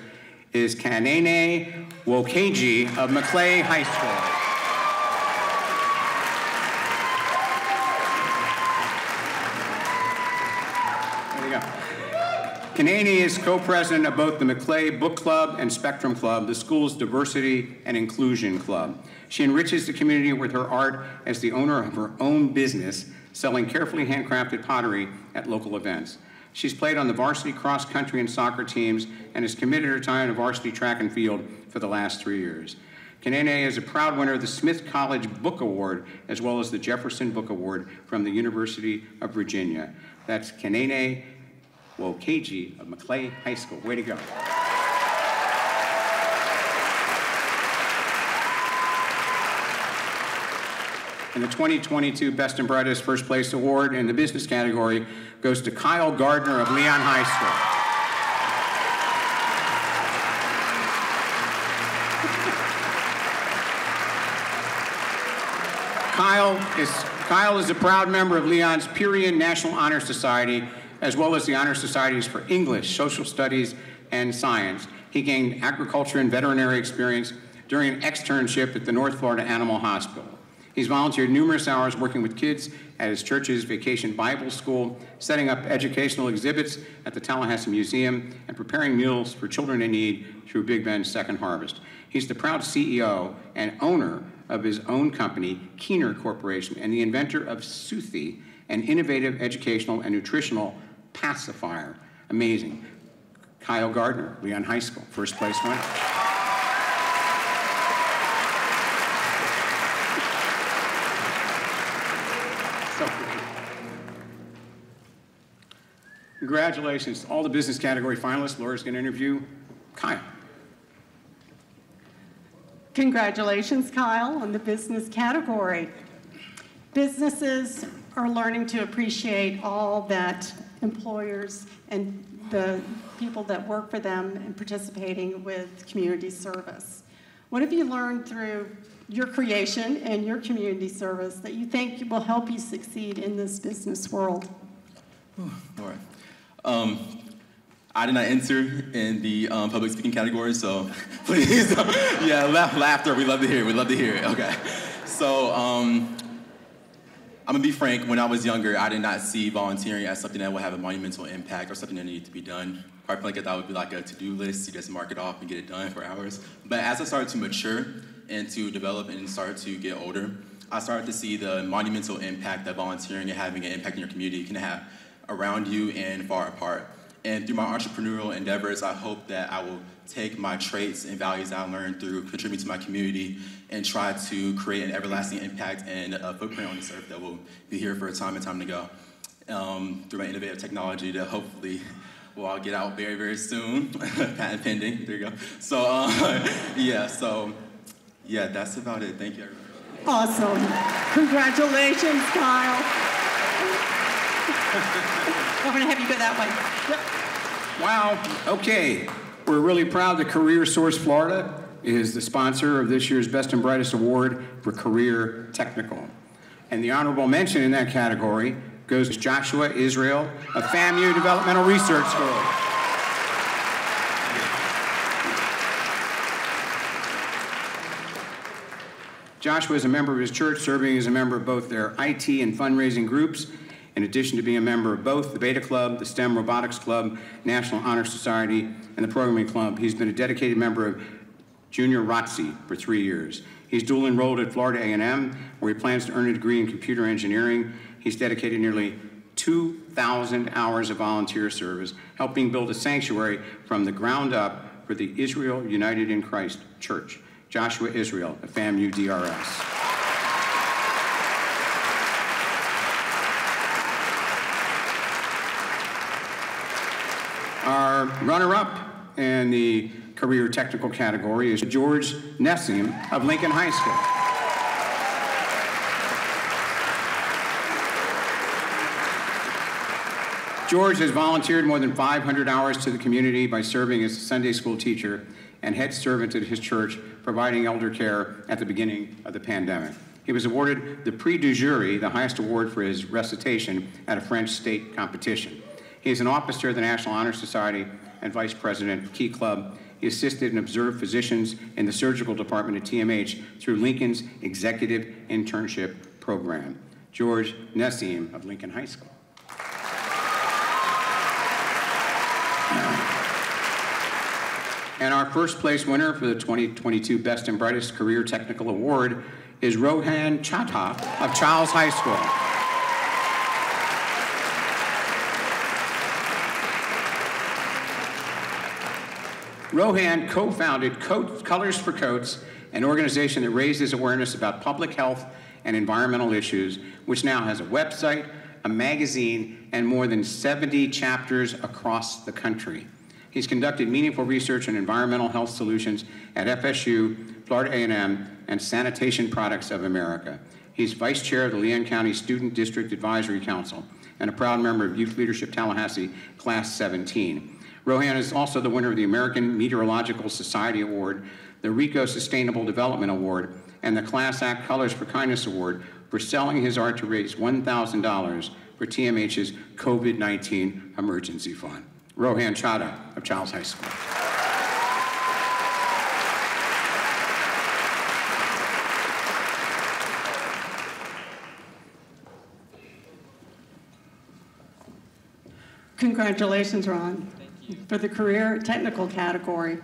is Kanene Wokeji of Maclay High School. There you go. Kanene is co-president of both the Maclay Book Club and Spectrum Club, the school's diversity and inclusion club. She enriches the community with her art as the owner of her own business, selling carefully handcrafted pottery at local events. She's played on the varsity cross country and soccer teams and has committed her time to varsity track and field for the last 3 years. Kanene is a proud winner of the Smith College Book Award as well as the Jefferson Book Award from the University of Virginia. That's Kanene Wokeji of Maclay High School. Way to go. And the 2022 Best and Brightest First Place Award in the business category goes to Kyle Gardner of Leon High School. Kyle is a proud member of Leon's Period National Honor Society, as well as the Honor Societies for English, Social Studies, and Science. He gained agriculture and veterinary experience during an externship at the North Florida Animal Hospital. He's volunteered numerous hours working with kids at his church's Vacation Bible School, setting up educational exhibits at the Tallahassee Museum, and preparing meals for children in need through Big Bend's Second Harvest. He's the proud CEO and owner of his own company, Keener Corporation, and the inventor of Soothie, an innovative educational and nutritional pacifier. Amazing. Kyle Gardner, Leon High School, first place winner. Congratulations to all the business category finalists. Laura's going to interview Kyle. Congratulations, Kyle, on the business category. Businesses are learning to appreciate all that employers and the people that work for them and participating with community service. What have you learned through your creation and your community service that you think will help you succeed in this business world? All right. I did not enter in the public speaking category, so please, yeah, laughter, we love to hear it, we love to hear it, okay. So, I'm gonna be frank, when I was younger, I did not see volunteering as something that would have a monumental impact or something that needed to be done. Quite frankly, I thought it would be like a to-do list, you just mark it off and get it done for hours. But as I started to mature and to develop and start to get older, I started to see the monumental impact that volunteering and having an impact in your community can have around you and far apart. And through my entrepreneurial endeavors, I hope that I will take my traits and values that I learned through contributing to my community and try to create an everlasting impact and a footprint on this earth that will be here for a time and time to go. Through my innovative technology that hopefully will all get out very, very soon. Patent pending, there you go. So, yeah, that's about it. Thank you, everybody. Awesome. Congratulations, Kyle. I'm going to have you go that way. Yep. Wow, okay. We're really proud that Career Source Florida is the sponsor of this year's Best and Brightest Award for Career Technical. And the honorable mention in that category goes to Joshua Israel of FAMU Developmental Research School. Joshua is a member of his church, serving as a member of both their IT and fundraising groups, in addition to being a member of both the Beta Club, the STEM Robotics Club, National Honor Society, and the Programming Club. He's been a dedicated member of Junior ROTC for 3 years. He's dual enrolled at Florida A&M, where he plans to earn a degree in computer engineering. He's dedicated nearly 2,000 hours of volunteer service, helping build a sanctuary from the ground up for the Israel United in Christ Church. Joshua Israel of FAMU DRS. Our runner-up in the career technical category is George Nessim of Lincoln High School. George has volunteered more than 500 hours to the community by serving as a Sunday school teacher and head servant at his church, providing elder care at the beginning of the pandemic. He was awarded the Prix du Jury, the highest award for his recitation at a French state competition. He is an officer of the National Honor Society and vice president of Key Club. He assisted and observed physicians in the surgical department at TMH through Lincoln's executive internship program. George Nessim of Lincoln High School. And our first place winner for the 2022 Best and Brightest Career Technical Award is Rohan Chadha of Charles High School. Rohan co-founded Colors for Coats, an organization that raises awareness about public health and environmental issues, which now has a website, a magazine, and more than 70 chapters across the country. He's conducted meaningful research on environmental health solutions at FSU, Florida A&M, and Sanitation Products of America. He's vice chair of the Leon County Student District Advisory Council and a proud member of Youth Leadership Tallahassee Class 17. Rohan is also the winner of the American Meteorological Society Award, the RICO Sustainable Development Award, and the Class Act Colors for Kindness Award for selling his art to raise $1,000 for TMH's COVID-19 emergency fund. Rohan Chadha of Charles High School. Congratulations, Ron, for the career technical category.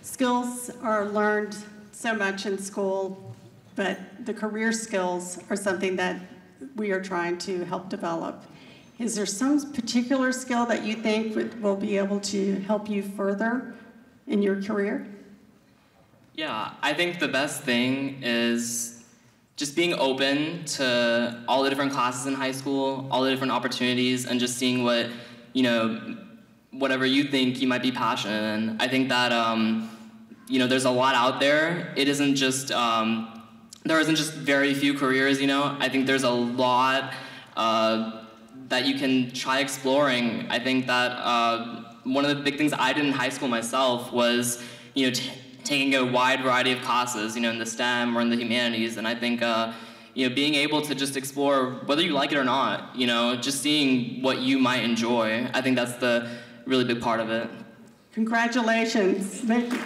Skills are learned so much in school, but the career skills are something that we are trying to help develop. Is there some particular skill that you think will be able to help you further in your career? Yeah, I think the best thing is just being open to all the different classes in high school, all the different opportunities, and just seeing what, whatever you think you might be passionate in. I think that, there's a lot out there. It isn't just, there isn't just very few careers, I think there's a lot that you can try exploring. I think that one of the big things I did in high school myself was, taking a wide variety of classes, in the STEM or in the humanities, and I think, being able to just explore whether you like it or not, just seeing what you might enjoy. I think that's the really big part of it. Congratulations. Thank you.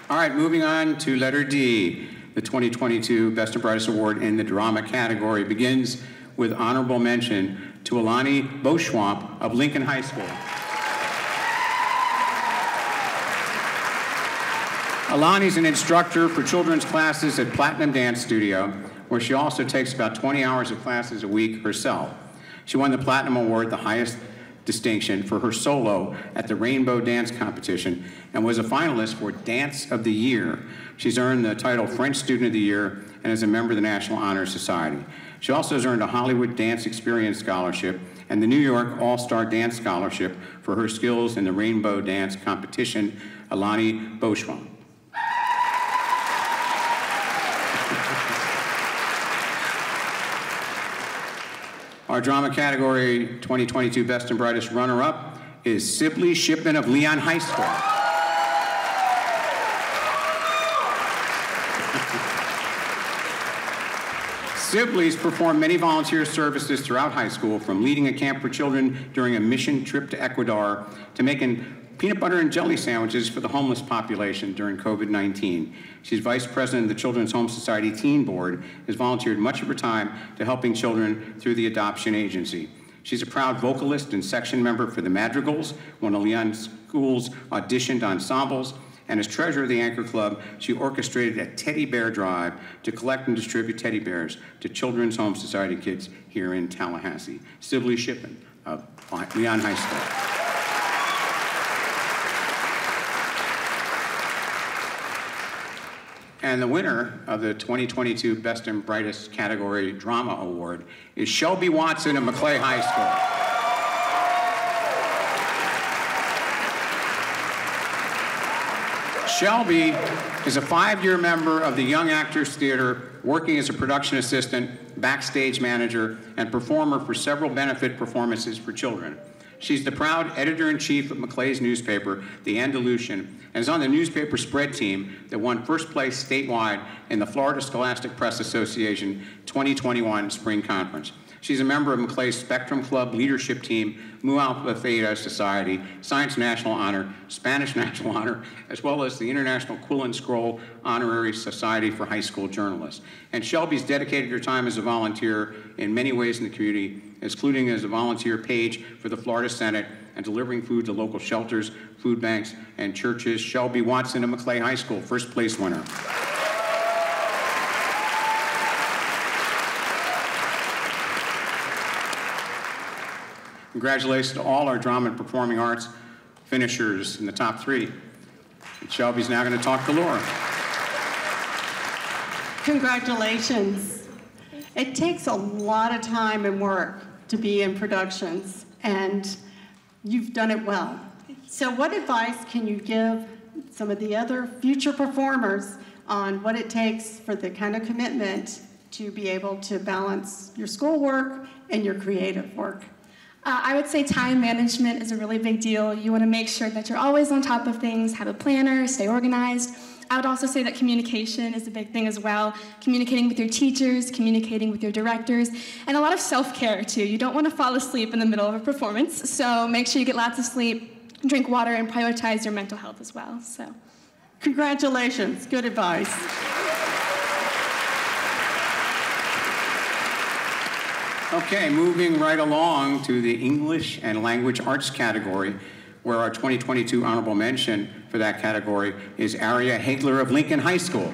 All right, moving on to letter D. The 2022 Best and Brightest Award in the Drama category begins with honorable mention to Alani Beauchamp of Lincoln High School. Alani's an instructor for children's classes at Platinum Dance Studio, where she also takes about 20 hours of classes a week herself. She won the Platinum Award, the highest distinction, for her solo at the Rainbow Dance Competition, and was a finalist for Dance of the Year. She's earned the title French Student of the Year and is a member of the National Honor Society. She also has earned a Hollywood Dance Experience Scholarship and the New York All-Star Dance Scholarship for her skills in the Rainbow Dance Competition. Alani Beauchamp. Our drama category 2022 Best and Brightest runner-up is Sibley Shipman of Leon High School. Sibley's performed many volunteer services throughout high school, from leading a camp for children during a mission trip to Ecuador to making peanut butter and jelly sandwiches for the homeless population during COVID-19. She's vice president of the Children's Home Society Teen Board, has volunteered much of her time to helping children through the adoption agency. She's a proud vocalist and section member for the Madrigals, one of Leon School's auditioned ensembles, and as treasurer of the Anchor Club, she orchestrated a teddy bear drive to collect and distribute teddy bears to Children's Home Society kids here in Tallahassee. Sibley Shipman of Leon High School. And the winner of the 2022 Best and Brightest Category Drama Award is Shelby Watson of Maclay High School. Shelby is a 5-year member of the Young Actors Theater, working as a production assistant, backstage manager, and performer for several benefit performances for children. She's the proud editor-in-chief of Maclay's newspaper, The Andalusian, and is on the newspaper spread team that won first place statewide in the Florida Scholastic Press Association 2021 Spring Conference. She's a member of Maclay's Spectrum Club leadership team, Mu Alpha Theta Society, Science National Honor, Spanish National Honor, as well as the International Quill and Scroll Honorary Society for High School Journalists. And Shelby's dedicated her time as a volunteer in many ways in the community, including as a volunteer page for the Florida Senate and delivering food to local shelters, food banks, and churches. Shelby Watson of Maclay High School, first place winner. Congratulations to all our drama and performing arts finishers in the top 3. And Shelby's now going to talk to Laura. Congratulations. It takes a lot of time and work to be in productions, and you've done it well. So what advice can you give some of the other future performers on what it takes for the kind of commitment to be able to balance your schoolwork and your creative work? I would say time management is a really big deal. You want to make sure that you're always on top of things, have a planner, stay organized. I would also say that communication is a big thing as well. Communicating with your teachers, communicating with your directors, and a lot of self-care too. You don't want to fall asleep in the middle of a performance, so make sure you get lots of sleep, drink water, and prioritize your mental health as well. So, congratulations, good advice. Okay, moving right along to the English and Language Arts category, where our 2022 honorable mention for that category is Aria Hagler of Lincoln High School.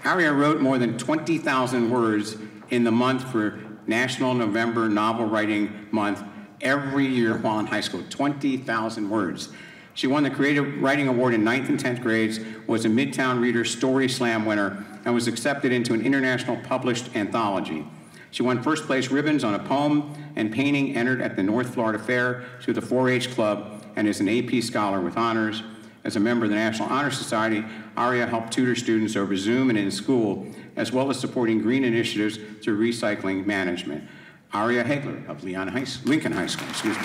Aria wrote more than 20,000 words in the month for National November Novel Writing Month every year while in high school, 20,000 words. She won the Creative Writing Award in 9th and 10th grades, was a Midtown Reader Story Slam winner, and was accepted into an international published anthology. She won first place ribbons on a poem and painting entered at the North Florida Fair through the 4-H Club, and is an AP Scholar with honors. As a member of the National Honor Society, Aria helped tutor students over Zoom and in school, as well as supporting green initiatives through recycling management. Aria Hagler of Lincoln High School, excuse me.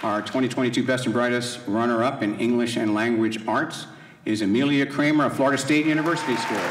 Our 2022 Best and Brightest runner-up in English and Language Arts is Emilia Kramer of Florida State University School.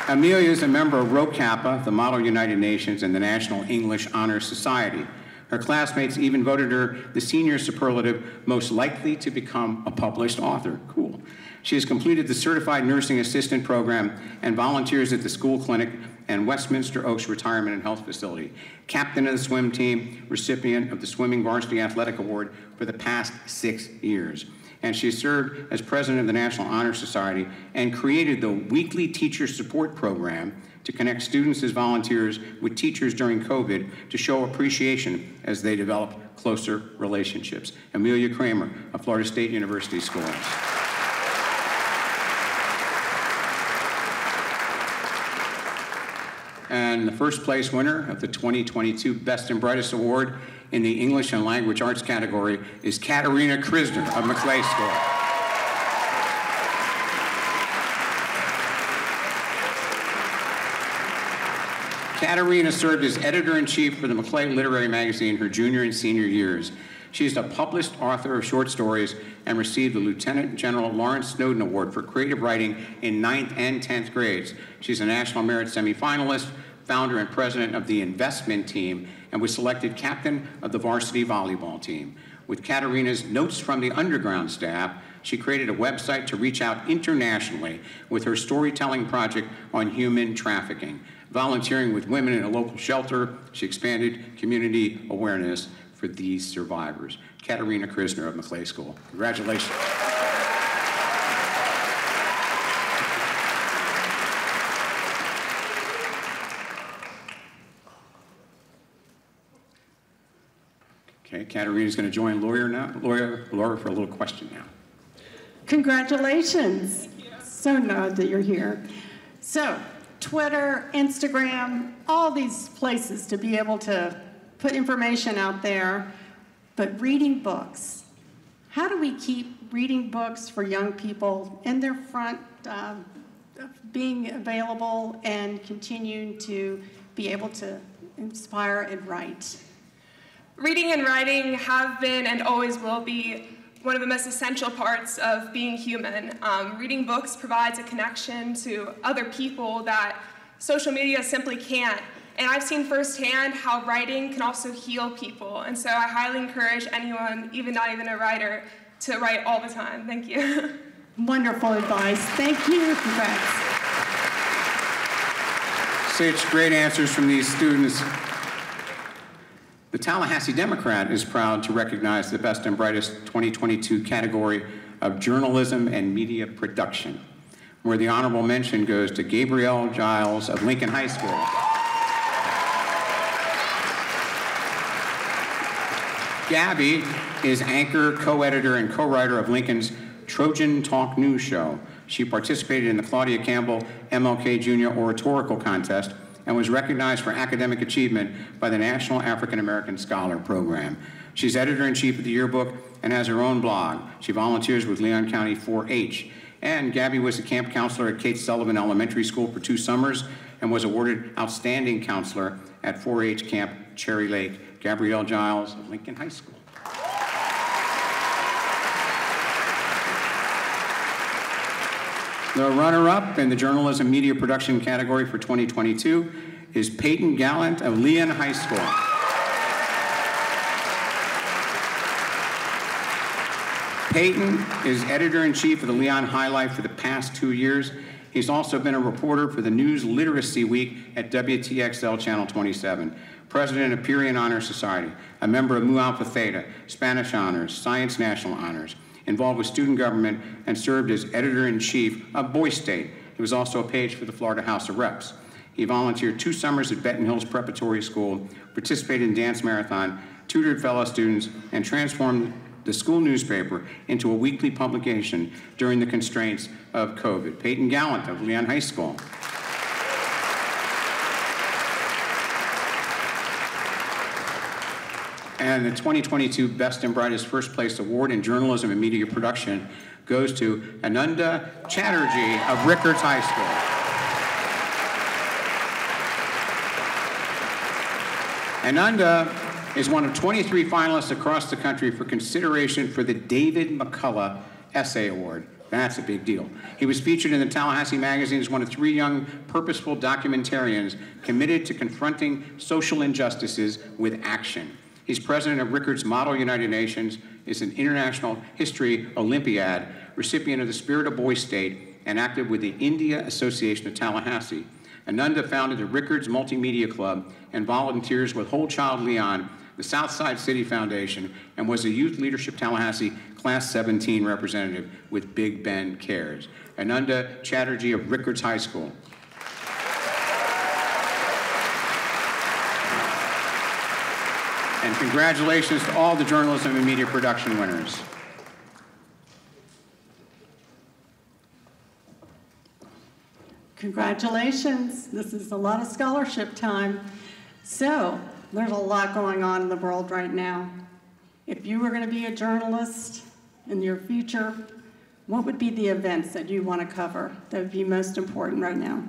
Emilia is a member of Rho Kappa, the Model United Nations, and the National English Honor Society. Her classmates even voted her the senior superlative most likely to become a published author. Cool. She has completed the Certified Nursing Assistant program and volunteers at the school clinic and Westminster Oaks Retirement and Health Facility. Captain of the swim team, recipient of the Swimming Varsity Athletic Award for the past 6 years. And she served as president of the National Honor Society and created the weekly teacher support program to connect students as volunteers with teachers during COVID to show appreciation as they develop closer relationships. Emilia Kramer of Florida State University Schools. And the first place winner of the 2022 Best and Brightest Award in the English and Language Arts category is Katerina Krisner of Maclay School. Katerina served as editor-in-chief for the Maclay Literary Magazine her junior and senior years. She is a published author of short stories and received the Lieutenant General Lawrence Snowden Award for creative writing in 9th and 10th grades. She's a National Merit semifinalist, founder and president of the investment team, and was selected captain of the varsity volleyball team. With Katerina's Notes from the Underground staff, she created a website to reach out internationally with her storytelling project on human trafficking. Volunteering with women in a local shelter, she expanded community awareness for these survivors. Katerina Krisner of Maclay School. Congratulations. Okay, Katerina's going to join Laura for a little question now. Congratulations. So glad that you're here. So, Twitter, Instagram, all these places to be able to put information out there, but reading books. How do we keep reading books for young people in their front, being available and continuing to be able to inspire and write? Reading and writing have been and always will be one of the most essential parts of being human. Reading books provides a connection to other people that social media simply can't. And I've seen firsthand how writing can also heal people. And so I highly encourage anyone, even not even a writer, to write all the time. Thank you. Wonderful advice. Thank you. Congrats. Such great answers from these students. The Tallahassee Democrat is proud to recognize the Best and Brightest 2022 category of Journalism and Media Production, where the honorable mention goes to Gabrielle Giles of Lincoln High School. Gabby is anchor, co-editor, and co-writer of Lincoln's Trojan Talk News Show. She participated in the Claudia Campbell MLK Jr. Oratorical Contest and was recognized for academic achievement by the National African American Scholar Program. She's editor-in-chief of the yearbook and has her own blog. She volunteers with Leon County 4-H. And Gabby was a camp counselor at Kate Sullivan Elementary School for 2 summers and was awarded Outstanding Counselor at 4-H Camp Cherry Lake. Gabrielle Giles of Lincoln High School. The runner-up in the Journalism Media Production category for 2022 is Peyton Gallant of Leon High School. Peyton is editor-in-chief of the Leon High Life for the past 2 years. He's also been a reporter for the News Literacy Week at WTXL Channel 27, president of Purian Honor Society, a member of Mu Alpha Theta, Spanish Honors, Science National Honors, involved with student government, and served as editor-in-chief of Boy State. He was also a page for the Florida House of Reps. He volunteered 2 summers at Benton Hills Preparatory School, participated in dance marathon, tutored fellow students, and transformed the school newspaper into a weekly publication during the constraints of COVID. Peyton Gallant of Leon High School. And the 2022 Best and Brightest First Place Award in Journalism and Media Production goes to Ananda Chatterjee of Rickards High School. Ananda is one of 23 finalists across the country for consideration for the David McCullough Essay Award. That's a big deal. He was featured in the Tallahassee Magazine as one of 3 young, purposeful documentarians committed to confronting social injustices with action. He's president of Rickards Model United Nations, is an International History Olympiad, recipient of the Spirit of Boy State, and active with the India Association of Tallahassee. Ananda founded the Rickards Multimedia Club and volunteers with Whole Child Leon, the Southside City Foundation, and was a Youth Leadership Tallahassee Class 17 representative with Big Bend Cares. Ananda Chatterjee of Rickards High School. And congratulations to all the journalism and media production winners. Congratulations. This is a lot of scholarship time. So, there's a lot going on in the world right now. If you were going to be a journalist in your future, what would be the events that you want to cover that would be most important right now?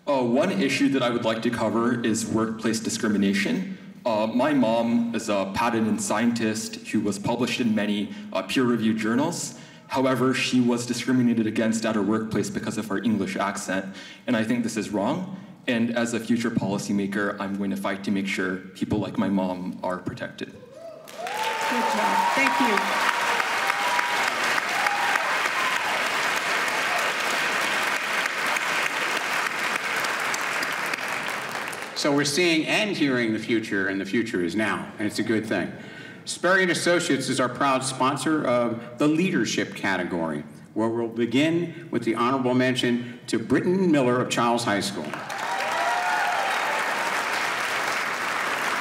One issue that I would like to cover is workplace discrimination. My mom is a patent scientist who was published in many peer-reviewed journals. However, she was discriminated against at her workplace because of her English accent, and I think this is wrong. And as a future policymaker, I'm going to fight to make sure people like my mom are protected. Good job. Thank you. So we're seeing and hearing the future, and the future is now, and it's a good thing. Sperry & Associates is our proud sponsor of the leadership category, where we'll begin with the honorable mention to Britton Miller of Charles High School.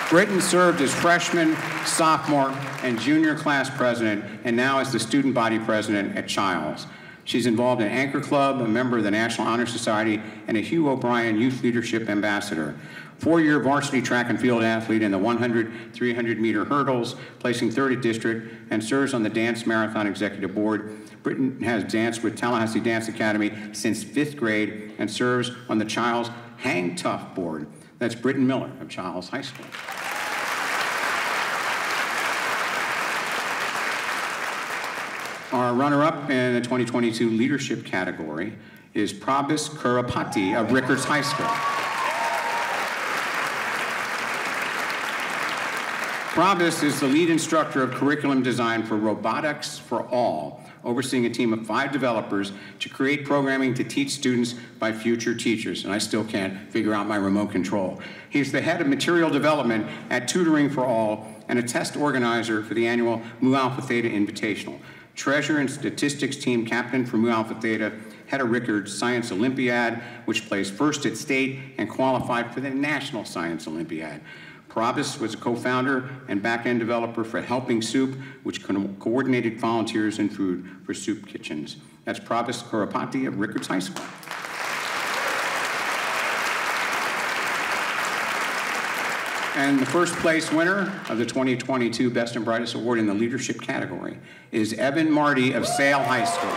Britton served as freshman, sophomore, and junior class president, and now is the student body president at Childs. She's involved in Anchor Club, a member of the National Honor Society, and a Hugh O'Brien Youth Leadership Ambassador. 4-year varsity track and field athlete in the 100, 300-meter hurdles, placing 3rd at district, and serves on the Dance Marathon Executive Board. Britton has danced with Tallahassee Dance Academy since 5th grade and serves on the Childs Hang Tough Board. That's Britton Miller of Childs High School. Our runner-up in the 2022 leadership category is Prabhas Kurapati of Rickards High School. Prabhas is the lead instructor of curriculum design for Robotics for All, overseeing a team of 5 developers to create programming to teach students by future teachers. And I still can't figure out my remote control. He's the head of material development at Tutoring for All and a test organizer for the annual Mu Alpha Theta Invitational. Treasurer and statistics team captain for Mu Alpha Theta, head of Rickards Science Olympiad, which placed 1st at state and qualified for the National Science Olympiad. Prabhas was a co-founder and back-end developer for Helping Soup, which coordinated volunteers and food for soup kitchens. That's Prabhas Kurapati of Rickards High School. And the first place winner of the 2022 Best and Brightest Award in the leadership category is Evan Marty of Sale High School.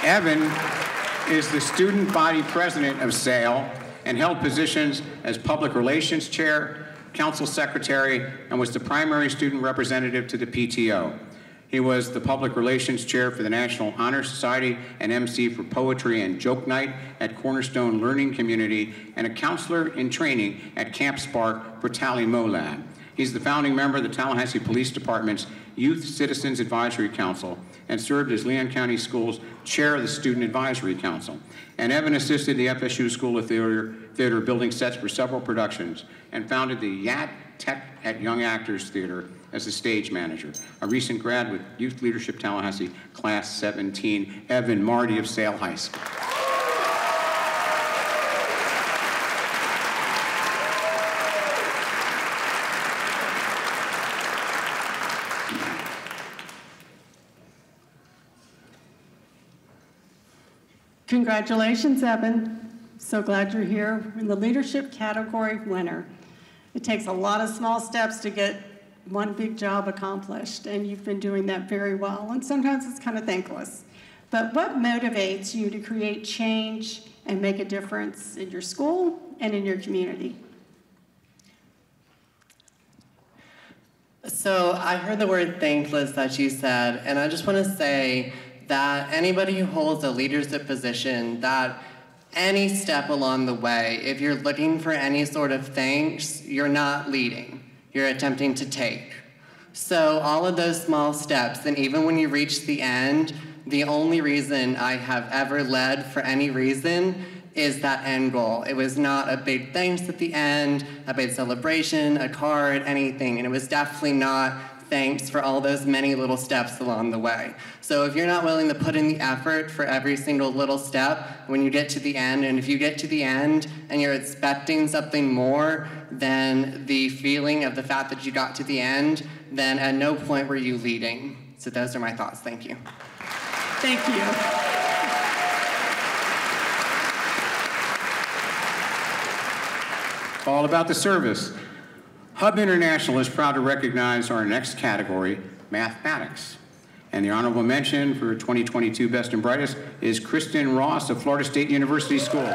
Evan is the student body president of SAIL and held positions as public relations chair, council secretary, and was the primary student representative to the PTO. He was the public relations chair for the National Honor Society and MC for Poetry and Joke Night at Cornerstone Learning Community and a counselor in training at Camp Spark for Tally Mo Lab. He's the founding member of the Tallahassee Police Department's Youth Citizens Advisory Council and served as Leon County Schools chair of the Student Advisory Council. And Evan assisted the FSU School of Theater building sets for several productions and founded the Yat Tech at Young Actors Theater as the stage manager. A recent grad with Youth Leadership Tallahassee, Class 17, Evan Marty of Sale High School. Congratulations, Evan. So glad you're here in the leadership category winner. It takes a lot of small steps to get one big job accomplished, and you've been doing that very well, and sometimes it's kind of thankless. But what motivates you to create change and make a difference in your school and in your community? So I heard the word thankless that you said, and I just want to say that anybody who holds a leadership position, that any step along the way, if you're looking for any sort of thanks, you're not leading, you're attempting to take. So all of those small steps, and even when you reach the end, the only reason I have ever led for any reason is that end goal. It was not a big thanks at the end, a big celebration, a card, anything, and it was definitely not thanks for all those many little steps along the way. So if you're not willing to put in the effort for every single little step, when you get to the end, and if you get to the end and you're expecting something more than the feeling of the fact that you got to the end, then at no point were you leading. So those are my thoughts. Thank you. Thank you. All about the service. Hub International is proud to recognize our next category, mathematics. And the honorable mention for 2022 Best and Brightest is Kristen Ross of Florida State University Schools.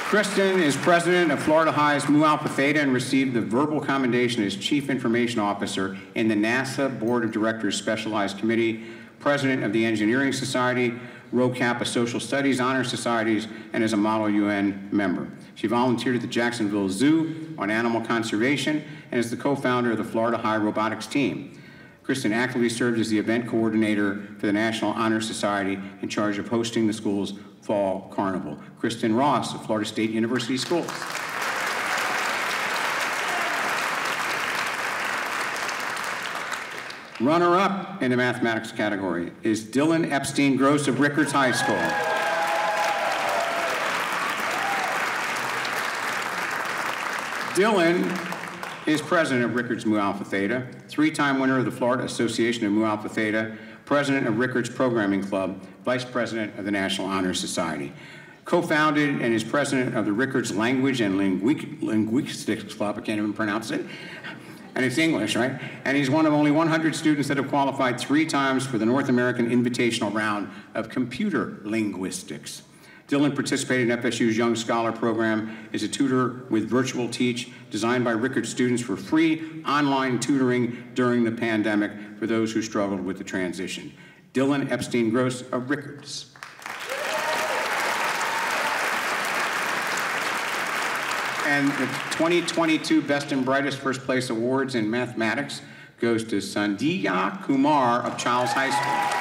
Kristen is president of Florida High's Mu Alpha Theta and received the verbal commendation as Chief Information Officer in the NASA Board of Directors Specialized Committee, president of the Engineering Society, Rho Kappa Social Studies Honor Societies, and is a Model UN member. She volunteered at the Jacksonville Zoo on animal conservation and is the co-founder of the Florida High Robotics team. Kristen actively served as the event coordinator for the National Honor Society in charge of hosting the school's Fall Carnival. Kristen Ross of Florida State University Schools. Runner-up in the mathematics category is Dylan Epstein Gross of Rickards High School. Dylan is president of Rickards Mu Alpha Theta, three-time winner of the Florida Association of Mu Alpha Theta, president of Rickards Programming Club, vice president of the National Honor Society. Co-founded and is president of the Rickards Language and Linguistics Club, I can't even pronounce it, and it's English, right? And he's one of only 100 students that have qualified 3 times for the North American Invitational Round of Computer Linguistics. Dylan participated in FSU's Young Scholar Program, is a tutor with Virtual Teach, designed by Rickards students for free online tutoring during the pandemic for those who struggled with the transition. Dylan Epstein Gross of Rickards. And the 2022 Best and Brightest First Place Awards in Mathematics goes to Lydia Kumar of Charles High School.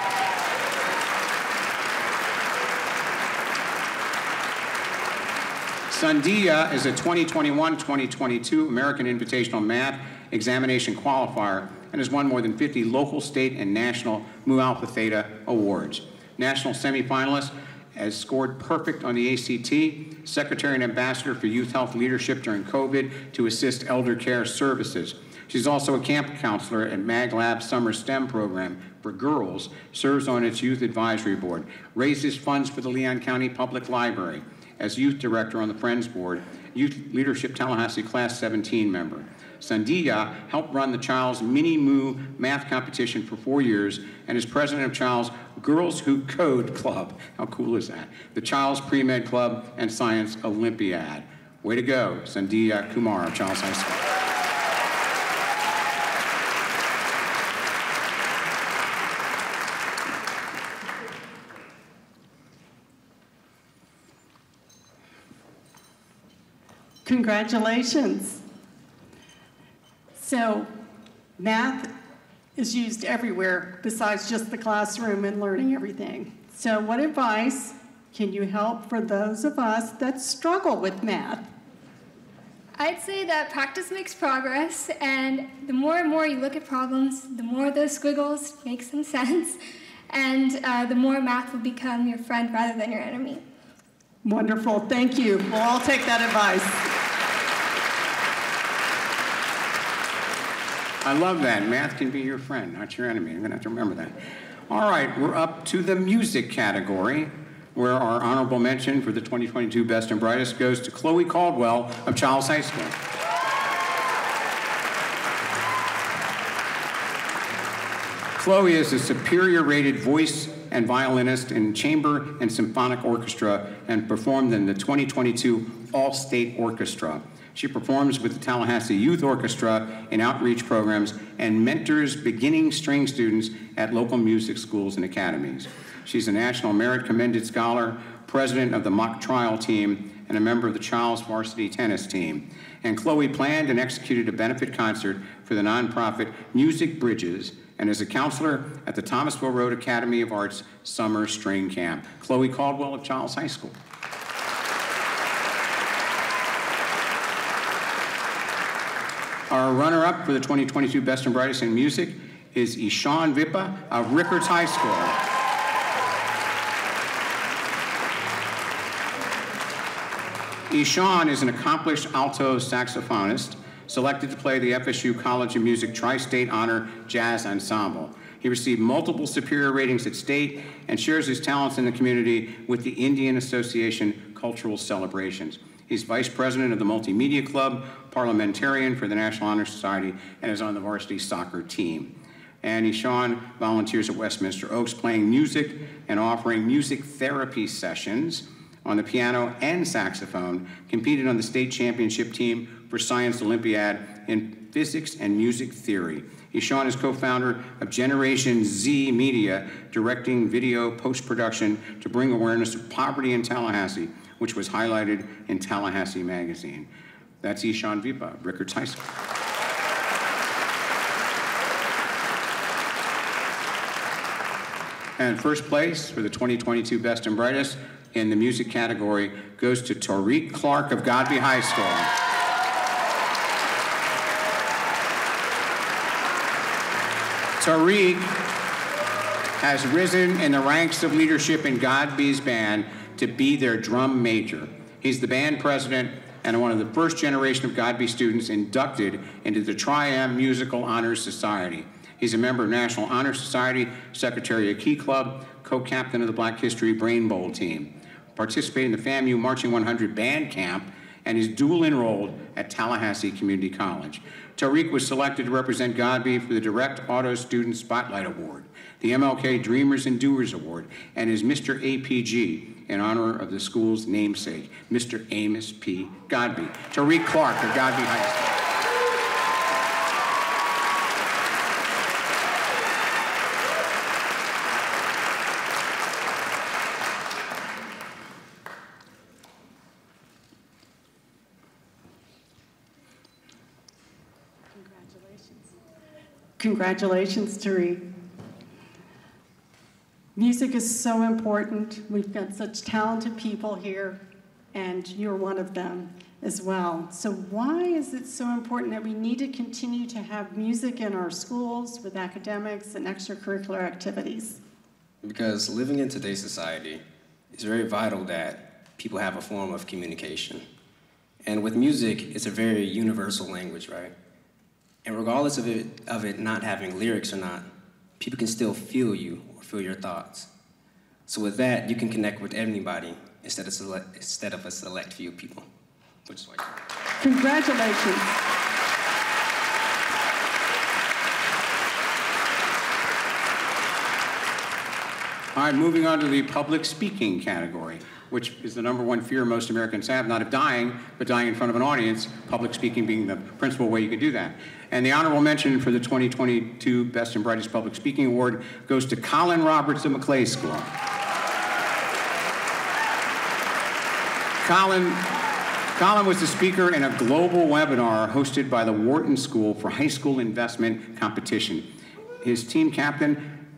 Sandia is a 2021-2022 American Invitational Math Examination Qualifier and has won more than 50 local, state, and national Mu Alpha Theta awards. National semifinalist, has scored perfect on the ACT, Secretary and Ambassador for Youth Health Leadership during COVID to assist elder care services. She's also a camp counselor at MagLab Summer STEM program for girls, serves on its Youth Advisory Board, raises funds for the Leon County Public Library, as Youth Director on the Friends Board, Youth Leadership Tallahassee Class 17 member. Sandia helped run the Child's Mini Moo math competition for 4 years and is president of Child's Girls Who Code Club. How cool is that? The Child's Pre-Med Club and Science Olympiad. Way to go, Sandia Kumar of Child's High School. Congratulations. So, math is used everywhere besides just the classroom and learning everything. So what advice can you help for those of us that struggle with math? I'd say that practice makes progress, and the more and more you look at problems, the more those squiggles make some sense, and the more math will become your friend rather than your enemy. Wonderful, thank you. We'll all take that advice. I love that. Math can be your friend, not your enemy. I'm going to have to remember that. All right, we're up to the music category, where our honorable mention for the 2022 Best and Brightest goes to Chloe Caldwell of Charles High School. Chloe is a superior rated voice and violinist in chamber and symphonic orchestra and performed in the 2022 All-State Orchestra. She performs with the Tallahassee Youth Orchestra in outreach programs and mentors beginning string students at local music schools and academies. She's a National Merit Commended Scholar, president of the mock trial team, and a member of the Charles varsity tennis team. And Chloe planned and executed a benefit concert for the nonprofit Music Bridges and is a counselor at the Thomasville Road Academy of Arts Summer String Camp. Chloe Caldwell of Charles High School. Our runner-up for the 2022 Best and Brightest in Music is Ishan Vipa of Rickards High School. Ishan is an accomplished alto saxophonist selected to play the FSU College of Music Tri-State Honor Jazz Ensemble. He received multiple superior ratings at state and shares his talents in the community with the Indian Association Cultural Celebrations. He's vice president of the Multimedia Club, parliamentarian for the National Honor Society, and is on the varsity soccer team. And Ishan volunteers at Westminster Oaks playing music and offering music therapy sessions on the piano and saxophone, competed on the state championship team for Science Olympiad in physics and music theory. Ishan is co-founder of Generation Z Media, directing video post-production to bring awareness of poverty in Tallahassee, which was highlighted in Tallahassee Magazine. That's Ishan Vipa, Rickards High School. And first place for the 2022 Best and Brightest in the music category goes to Tariq Clark of Godby High School. Tariq has risen in the ranks of leadership in Godby's band to be their drum major. He's the band president and one of the first generation of Godby students inducted into the Tri-Am Musical Honors Society. He's a member of National Honor Society, secretary of Key Club, co-captain of the Black History Brain Bowl team, participated in the FAMU Marching 100 Band Camp, and is dual enrolled at Tallahassee Community College. Tariq was selected to represent Godby for the Direct Auto Student Spotlight Award, the MLK Dreamers and Doers Award, and is Mr. APG in honor of the school's namesake, Mr. Amos P. Godby. Tariq Clark of Godby High School. Congratulations, Tariq. Music is so important. We've got such talented people here, and you're one of them as well. So why is it so important that we need to continue to have music in our schools with academics and extracurricular activities? Because living in today's society, it's very vital that people have a form of communication. And with music, it's a very universal language, right? And regardless of it not having lyrics or not, people can still feel you or feel your thoughts. So with that, you can connect with anybody instead of a select few people, which is why. Congratulations. All right, moving on to the public speaking category, which is the #1 fear most Americans have, not of dying, but dying in front of an audience, public speaking being the principal way you could do that. And the honorable mention for the 2022 Best and Brightest Public Speaking Award goes to Colin Roberts of McClay School. Colin was the speaker in a global webinar hosted by the Wharton School for High School Investment Competition. His team captain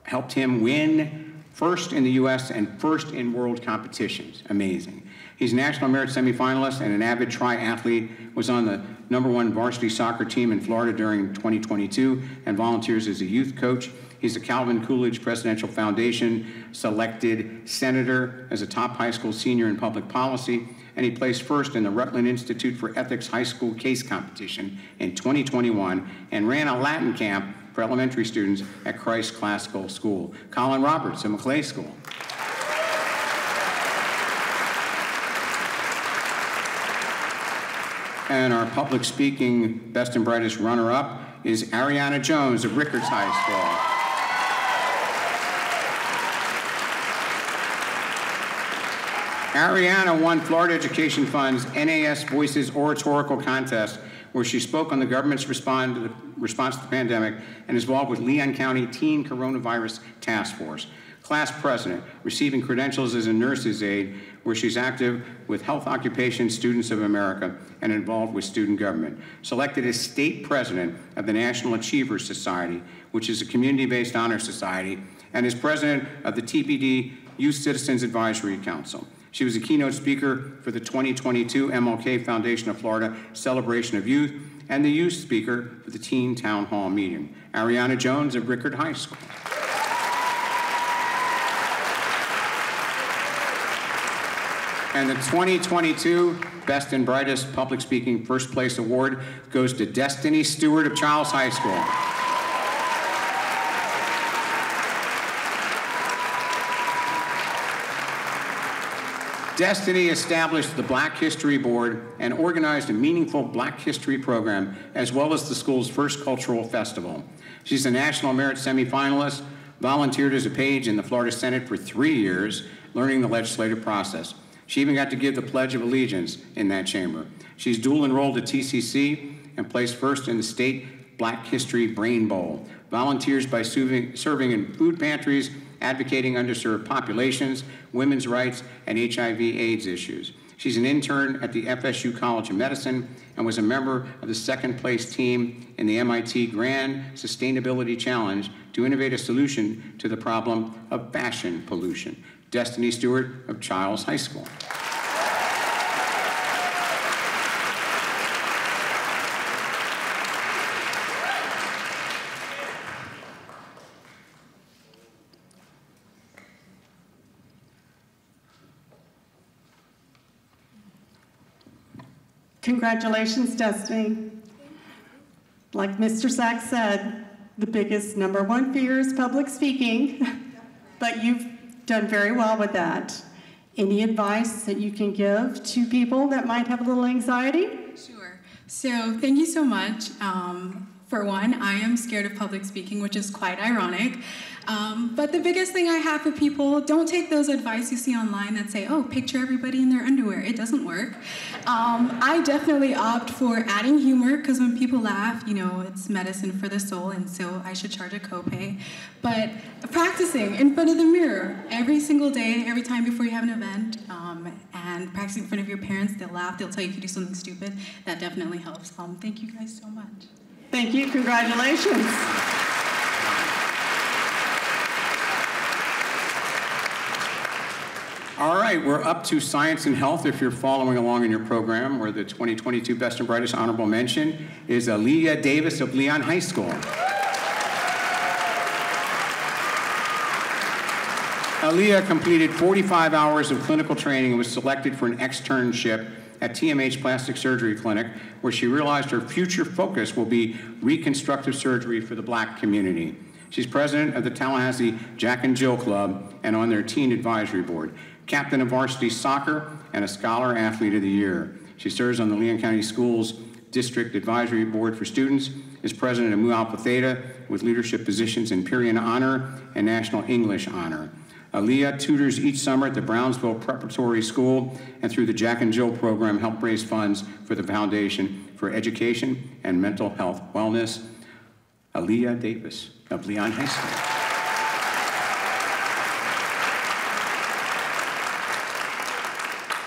helped him win first in the U.S. and first in world competitions. Amazing. He's a National Merit semifinalist and an avid triathlete, was on the #1 varsity soccer team in Florida during 2022 and volunteers as a youth coach. He's a Calvin Coolidge Presidential Foundation selected senator as a top high school senior in public policy, and he placed first in the Rutland Institute for Ethics High School Case Competition in 2021 and ran a Latin camp for elementary students at Christ Classical School. Colin Roberts at McClay School. And our public speaking best and brightest runner-up is Ariana Jones of Rickards High School. Ariana won Florida Education Fund's NAS Voices Oratorical Contest, where she spoke on the government's response to the pandemic and is involved with Leon County Teen Coronavirus Task Force. Class president, receiving credentials as a nurse's aide, where she's active with Health Occupation Students of America and involved with student government. Selected as state president of the National Achievers Society, which is a community-based honor society, and is president of the TPD Youth Citizens Advisory Council. She was a keynote speaker for the 2022 MLK Foundation of Florida Celebration of Youth and the youth speaker for the Teen Town Hall meeting. Ariana Jones of Rickard High School. And the 2022 Best and Brightest Public Speaking First Place Award goes to Destiny Stewart of Charles High School. Destiny established the Black History Board and organized a meaningful Black History program, as well as the school's first cultural festival. She's a National Merit semifinalist, volunteered as a page in the Florida Senate for 3 years, learning the legislative process. She even got to give the Pledge of Allegiance in that chamber. She's dual enrolled at TCC and placed first in the state Black History Brain Bowl. Volunteers by serving in food pantries, advocating underserved populations, women's rights, and HIV/AIDS issues. She's an intern at the FSU College of Medicine and was a member of the second place team in the MIT Grand Sustainability Challenge to innovate a solution to the problem of fashion pollution. Destiny Stewart of Childs High School. Congratulations, Destiny. Like Mr. Sachs said, the biggest #1 fear is public speaking, but you've done very well with that. Any advice that you can give to people that might have a little anxiety? Sure. So thank you so much. For one, I am scared of public speaking, which is quite ironic. But the biggest thing I have for people, don't take those advice you see online that say, oh, picture everybody in their underwear. It doesn't work. I definitely opt for adding humor, because when people laugh, you know, it's medicine for the soul, and so I should charge a copay. But practicing in front of the mirror every single day, every time before you have an event, and practicing in front of your parents, they'll laugh, they'll tell you if you do something stupid. That definitely helps. Thank you guys so much. Thank you. Congratulations. All right, we're up to Science and Health. If you're following along in your program, where the 2022 Best and Brightest Honorable Mention is Emilia Davis of Leon High School. Aaliyah completed 45 hours of clinical training and was selected for an externship at TMH Plastic Surgery Clinic, where she realized her future focus will be reconstructive surgery for the Black community. She's president of the Tallahassee Jack and Jill Club and on their teen advisory board, captain of varsity soccer, and a Scholar Athlete of the Year. She serves on the Leon County Schools District Advisory Board for Students, is president of Mu Alpha Theta with leadership positions in Pyrrhian Honor and National English Honor. Aaliyah tutors each summer at the Brownsville Preparatory School and through the Jack and Jill program help raise funds for the Foundation for Education and Mental Health Wellness. Aaliyah Davis of Leon High School.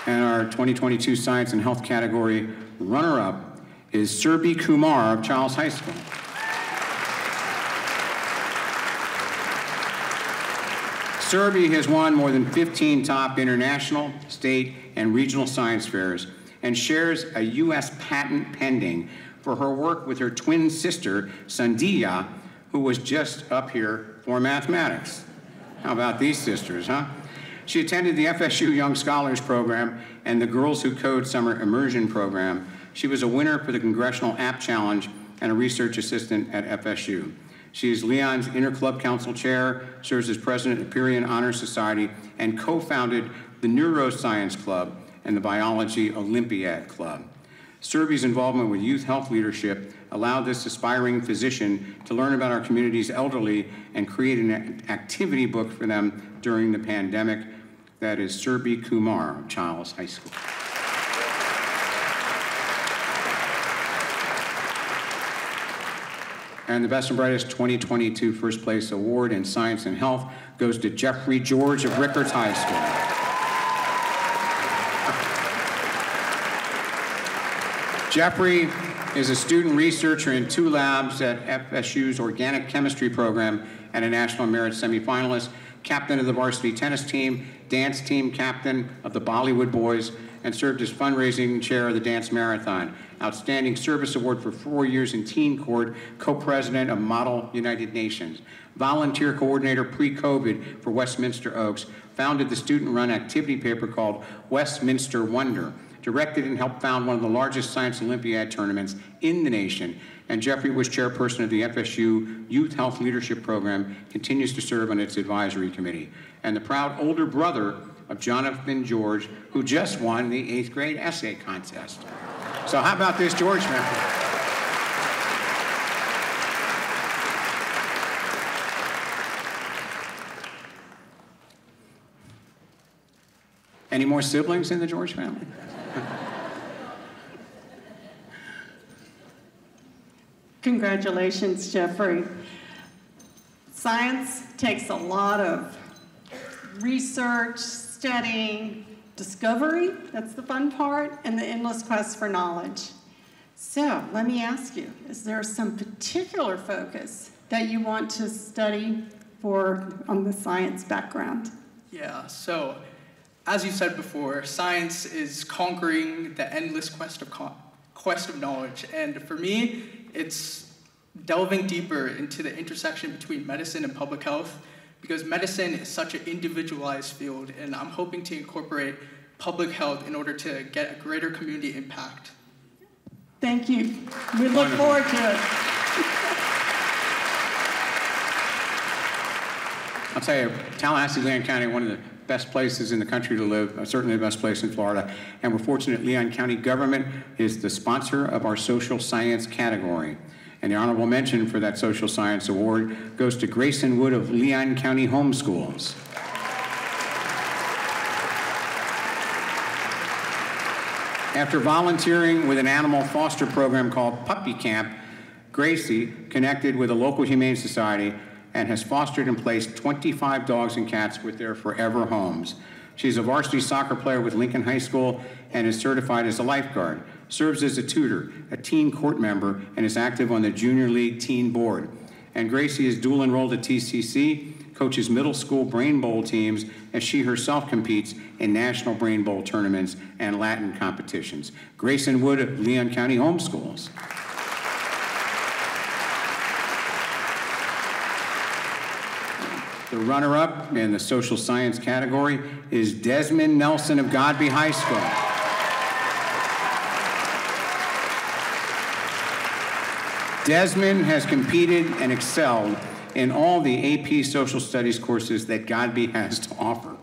And our 2022 Science and Health category runner-up is Serbia Kumar of Charles High School. Serbia has won more than 15 top international, state, and regional science fairs and shares a U.S. patent pending for her work with her twin sister, Sandia, who was just up here for mathematics. How about these sisters, huh? She attended the FSU Young Scholars Program and the Girls Who Code Summer Immersion Program. She was a winner for the Congressional App Challenge and a research assistant at FSU. She is Leon's Interclub Council Chair, serves as President of Purian Honor Society, and co-founded the Neuroscience Club and the Biology Olympiad Club. Serbia's involvement with youth health leadership allowed this aspiring physician to learn about our community's elderly and create an activity book for them during the pandemic. That is Serbia Kumar of Charles High School. And the Best and Brightest 2022 First Place Award in Science and Health goes to Jeffrey George of Rickards High School. Jeffrey is a student researcher in 2 labs at FSU's Organic Chemistry program and a National Merit semifinalist, captain of the varsity tennis team, dance team captain of the Bollywood Boys, and served as fundraising chair of the Dance Marathon. Outstanding Service Award for 4 years in Teen Court, co-president of Model United Nations. Volunteer coordinator pre-COVID for Westminster Oaks, founded the student-run activity paper called Westminster Wonder, directed and helped found one of the largest science Olympiad tournaments in the nation. And Jeffrey was chairperson of the FSU Youth Health Leadership Program, continues to serve on its advisory committee. And the proud older brother of Jonathan George, who just won the 8th grade essay contest. So how about this George member? Any more siblings in the George family? Congratulations, Jeffrey. Science takes a lot of research, studying, discovery, that's the fun part, and the endless quest for knowledge. So let me ask you, is there some particular focus that you want to study on the science background? Yeah, so as you said before, science is conquering the endless quest of knowledge. And for me, it's delving deeper into the intersection between medicine and public health, because medicine is such an individualized field, and I'm hoping to incorporate public health in order to get a greater community impact. Thank you. We look forward to it. I'll tell you, Tallahassee, Leon County, one of the best places in the country to live, certainly the best place in Florida. And we're fortunate Leon County government is the sponsor of our social science category. And the honorable mention for that social science award goes to Grayson Wood of Leon County Homeschools. After volunteering with an animal foster program called Puppy Camp, Gracie connected with a local humane society and has fostered and placed 25 dogs and cats with their forever homes. She's a varsity soccer player with Lincoln High School and is certified as a lifeguard, serves as a tutor, a teen court member, and is active on the Junior League Teen Board. And Gracie is dual enrolled at TCC, coaches middle school Brain Bowl teams as she herself competes in national Brain Bowl tournaments and Latin competitions. Grayson Wood of Leon County Homeschools. The runner-up in the social science category is Desmond Nelson of Godby High School. Desmond has competed and excelled in all the AP social studies courses that Godby has to offer.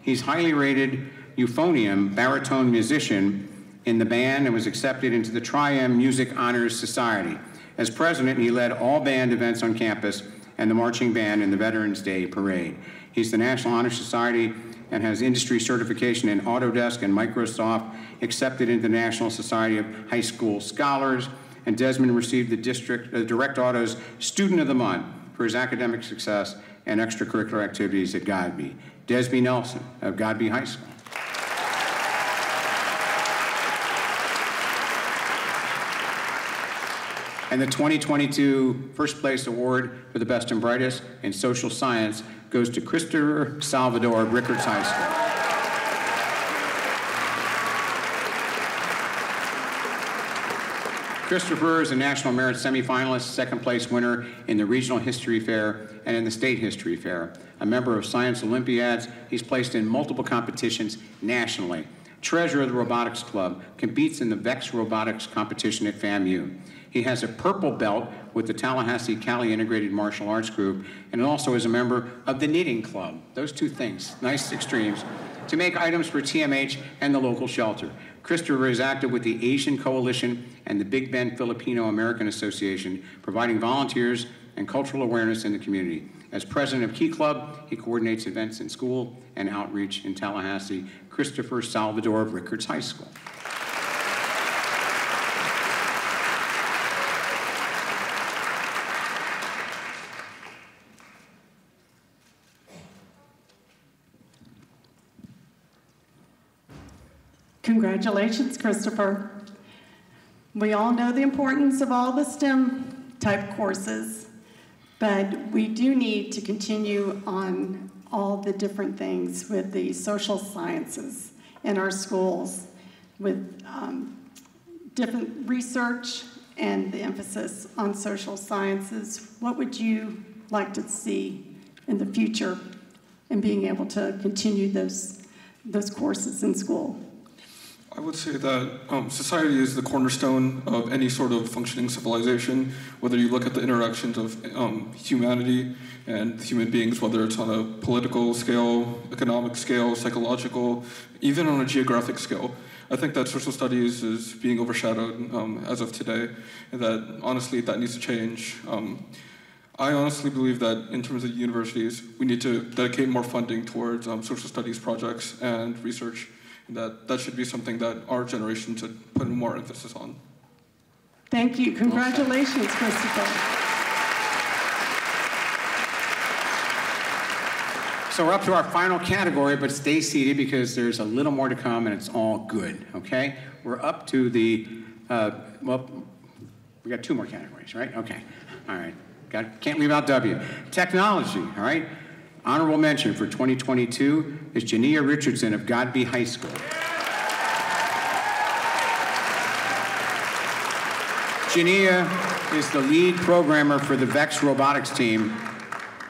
He's highly rated euphonium baritone musician in the band and was accepted into the Tri-M Music Honors Society. As president, he led all band events on campus and the marching band in the Veterans Day Parade. He's the National Honor Society and has industry certification in Autodesk and Microsoft, accepted into the National Society of High School Scholars, and Desmond received the Direct Auto's Student of the Month for his academic success and extracurricular activities at Godby. Desby Nelson of Godby High School. And the 2022 First Place Award for the Best and Brightest in Social Science goes to Christopher Salvador of Rickards High School. Christopher is a National Merit semifinalist, second place winner in the Regional History Fair and in the State History Fair. A member of Science Olympiads, he's placed in multiple competitions nationally. Treasurer of the Robotics Club, competes in the VEX Robotics competition at FAMU. He has a purple belt with the Tallahassee Cali Integrated Martial Arts Group, and also is a member of the Knitting Club. Those two things, nice extremes, to make items for TMH and the local shelter. Christopher is active with the Asian Coalition and the Big Bend Filipino American Association, providing volunteers and cultural awareness in the community. As president of Key Club, he coordinates events in school and outreach in Tallahassee. Christopher Salvador of Rickards High School. Congratulations, Christopher. We all know the importance of all the STEM type courses, but we do need to continue on all the different things with the social sciences in our schools, with different research and the emphasis on social sciences. What would you like to see in the future in being able to continue those courses in school? I would say that society is the cornerstone of any sort of functioning civilization, whether you look at the interactions of humanity and human beings, whether it's on a political scale, economic scale, psychological, even on a geographic scale. I think that social studies is being overshadowed as of today, and that honestly that needs to change. I honestly believe that in terms of universities, we need to dedicate more funding towards social studies projects and research. That should be something that our generation should put more emphasis on. Thank you. Congratulations, Christopher. So we're up to our final category, but stay seated because there's a little more to come and it's all good, okay? We're up to the, well, we got two more categories, right? Okay, all right. Can't leave out W. Technology, all right? Honorable mention for 2022 is Jania Richardson of Godby High School. Jania is the lead programmer for the VEX robotics team.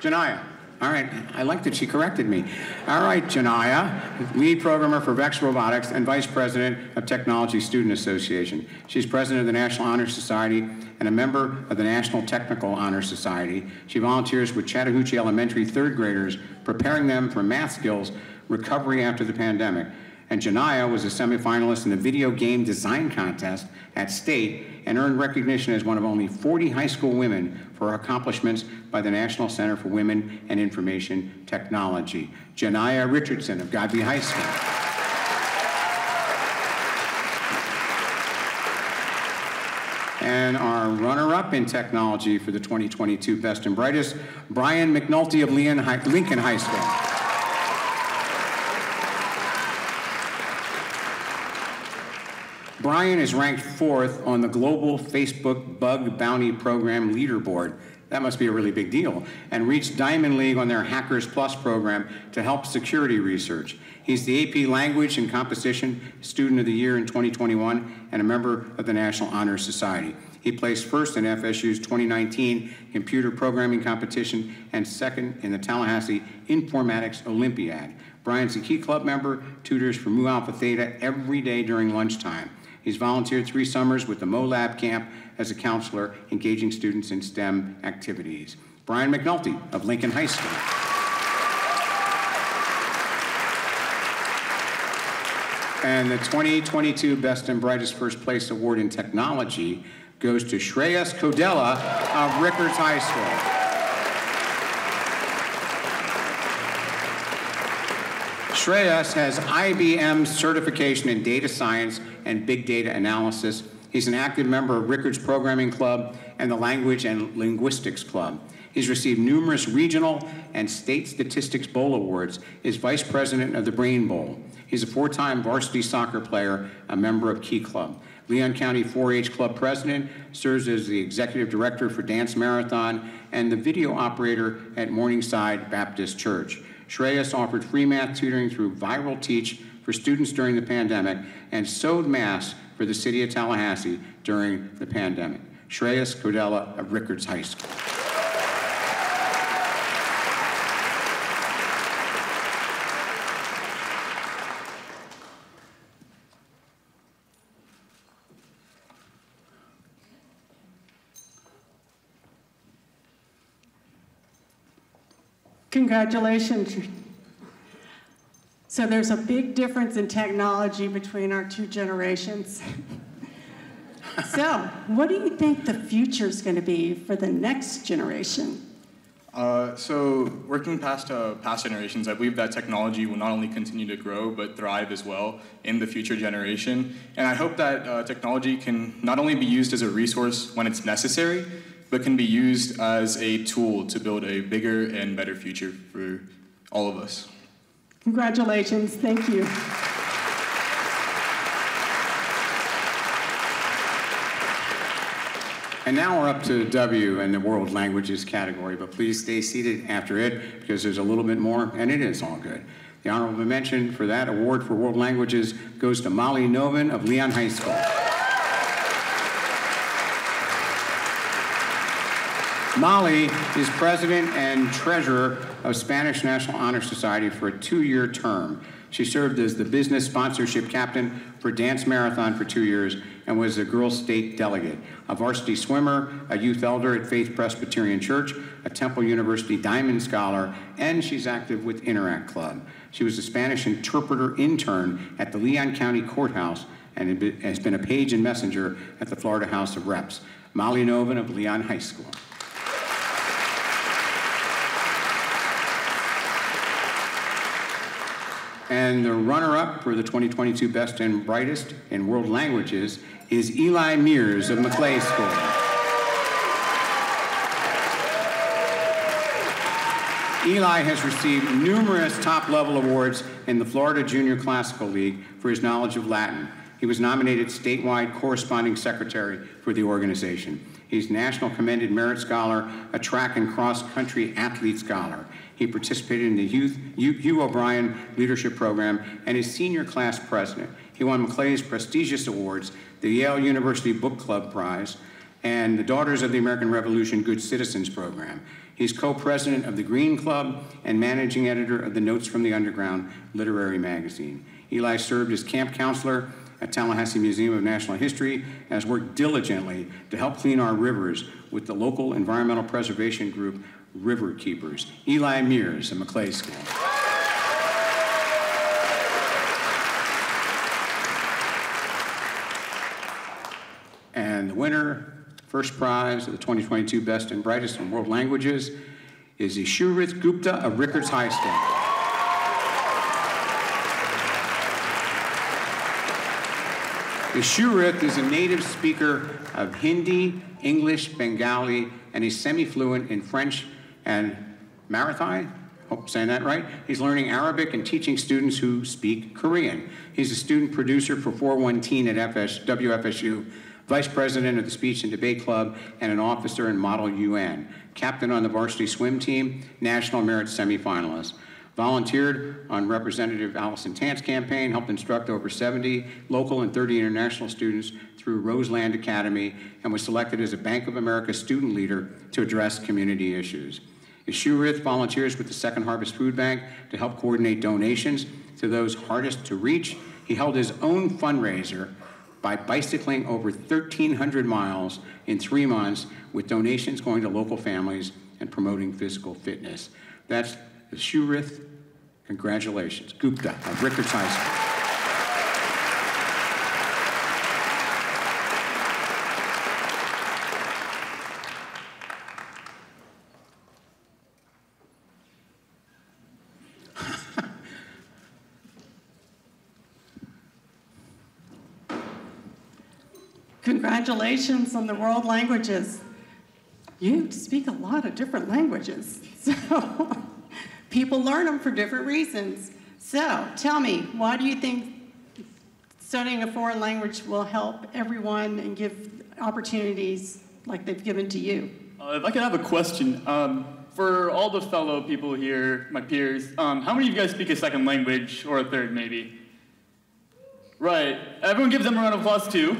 Jania, all right, I like that she corrected me. All right, Jania, lead programmer for VEX Robotics and vice president of Technology Student Association. She's president of the National Honor Society and a member of the National Technical Honor Society. She volunteers with Chattahoochee Elementary third graders, preparing them for math skills recovery after the pandemic. And Jania was a semifinalist in the video game design contest at State and earned recognition as one of only 40 high school women for her accomplishments by the National Center for Women and Information Technology. Jania Richardson of Godby High School. And our runner-up in technology for the 2022 Best and Brightest, Brian McNulty of Lincoln High School. Brian is ranked 4th on the global Facebook Bug Bounty Program leaderboard. That must be a really big deal. And reached Diamond League on their Hackers Plus program to help security research. He's the AP Language and Composition Student of the Year in 2021 and a member of the National Honor Society. He placed first in FSU's 2019 computer programming competition and second in the Tallahassee Informatics Olympiad. Brian's a Key Club member, tutors for Mu Alpha Theta every day during lunchtime. He's volunteered 3 summers with the MoLab camp as a counselor, engaging students in STEM activities. Brian McNulty of Lincoln High School. And the 2022 Best and Brightest First Place Award in Technology goes to Shreyas Kodella of Rickards High School. Shreyas has IBM certification in data science and big data analysis. He's an active member of Rickards Programming Club and the Language and Linguistics Club. He's received numerous regional and state statistics bowl awards. Is vice president of the Brain Bowl. He's a 4-time varsity soccer player, a member of Key Club. Leon County 4-H Club President, serves as the Executive Director for Dance Marathon, and the video operator at Morningside Baptist Church. Shreyas offered free math tutoring through Viral Teach for students during the pandemic and sewed masks for the city of Tallahassee during the pandemic. Shreyas Cordella of Rickards High School. Congratulations. So there's a big difference in technology between our two generations. So what do you think the future is going to be for the next generation? So working past generations, I believe that technology will not only continue to grow, but thrive as well in the future generation. And I hope that technology can not only be used as a resource when it's necessary, but can be used as a tool to build a bigger and better future for all of us. Congratulations, thank you. And now we're up to W in the World Languages category, but please stay seated after it because there's a little bit more, and it is all good. The honorable mention for that award for World Languages goes to Molly Novin of Leon High School. Molly is president and treasurer of Spanish National Honor Society for a 2-year term. She served as the business sponsorship captain for Dance Marathon for 2 years and was a girls' state delegate, a varsity swimmer, a youth elder at Faith Presbyterian Church, a Temple University Diamond Scholar, and she's active with Interact Club. She was a Spanish interpreter intern at the Leon County Courthouse and has been a page and messenger at the Florida House of Reps. Molly Novin of Leon High School. And the runner-up for the 2022 Best and Brightest in World Languages is Eli Mears of Maclay School. Eli has received numerous top-level awards in the Florida Junior Classical League for his knowledge of Latin. He was nominated statewide corresponding secretary for the organization. He's National Commended Merit Scholar, a track and cross-country athlete scholar. He participated in the Hugh O'Brien Leadership Program and is senior class president. He won Maclay's prestigious awards, the Yale University Book Club Prize, and the Daughters of the American Revolution Good Citizens Program. He's co-president of the Green Club and managing editor of the Notes from the Underground literary magazine. Eli served as camp counselor at Tallahassee Museum of National History and has worked diligently to help clean our rivers with the local environmental preservation group River Keepers. Eli Mears of Maclay School. And the winner, first prize of the 2022 Best and Brightest in World Languages is Ishurith Gupta of Rickards High School. Ishurith is a native speaker of Hindi, English, Bengali, and is semi-fluent in French and Marathi. Hope I'm saying that right. He's learning Arabic and teaching students who speak Korean. He's a student producer for 4-1 at WFSU, vice president of the Speech and Debate Club, and an officer in Model UN. Captain on the varsity swim team, national merit semifinalist. Volunteered on Representative Allison Tant's campaign, helped instruct over 70 local and 30 international students through Roseland Academy, and was selected as a Bank of America student leader to address community issues. Ishurith volunteers with the Second Harvest Food Bank to help coordinate donations to those hardest to reach. He held his own fundraiser by bicycling over 1,300 miles in 3 months with donations going to local families and promoting physical fitness. That's Ishurith, congratulations, Gupta of Rickards High School. Congratulations on the World Languages. You speak a lot of different languages, so people learn them for different reasons. So tell me, why do you think Studying a foreign language will help everyone and give opportunities like they've given to you. If I could have a question. For all the fellow people here, my peers, how many of you guys speak a second language, or a third maybe? Right, everyone give them a round of applause too.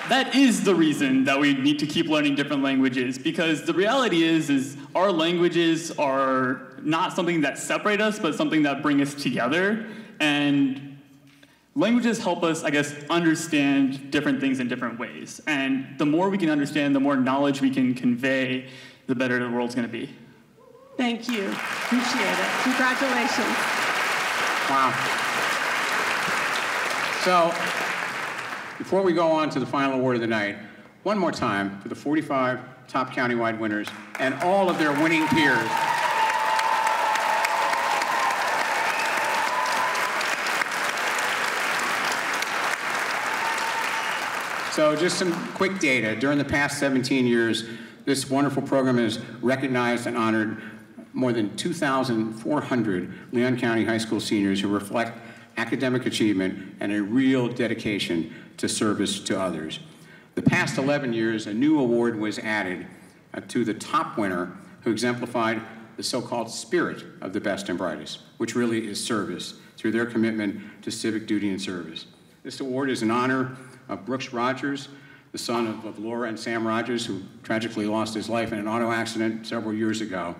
That is the reason that we need to keep learning different languages, because the reality is our languages are not something that separate us, but something that bring us together. And languages help us, I guess, understand different things in different ways. And the more we can understand, the more knowledge we can convey, the better the world's going to be. Thank you. Appreciate it. Congratulations. Wow. So, before we go on to the final award of the night, one more time for the 45 top countywide winners and all of their winning peers. So just some quick data. During the past 17 years, this wonderful program has recognized and honored more than 2,400 Leon County High School seniors who reflect academic achievement and a real dedication to service to others. The past 11 years, a new award was added to the top winner who exemplified the so-called spirit of the best and brightest, which really is service through their commitment to civic duty and service. This award is in honor of Brooks Rogers, the son of Laura and Sam Rogers, who tragically lost his life in an auto accident several years ago.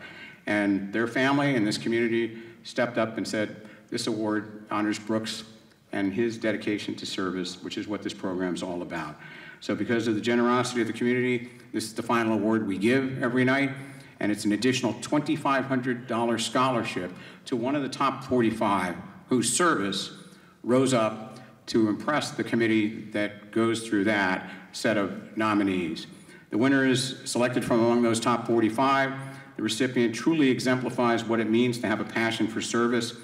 And their family and this community stepped up and said, this award honors Brooks and his dedication to service, which is what this program is all about. So because of the generosity of the community, this is the final award we give every night, and it's an additional $2,500 scholarship to one of the top 45 whose service rose up to impress the committee that goes through that set of nominees. The winner is selected from among those top 45. The recipient truly exemplifies what it means to have a passion for service.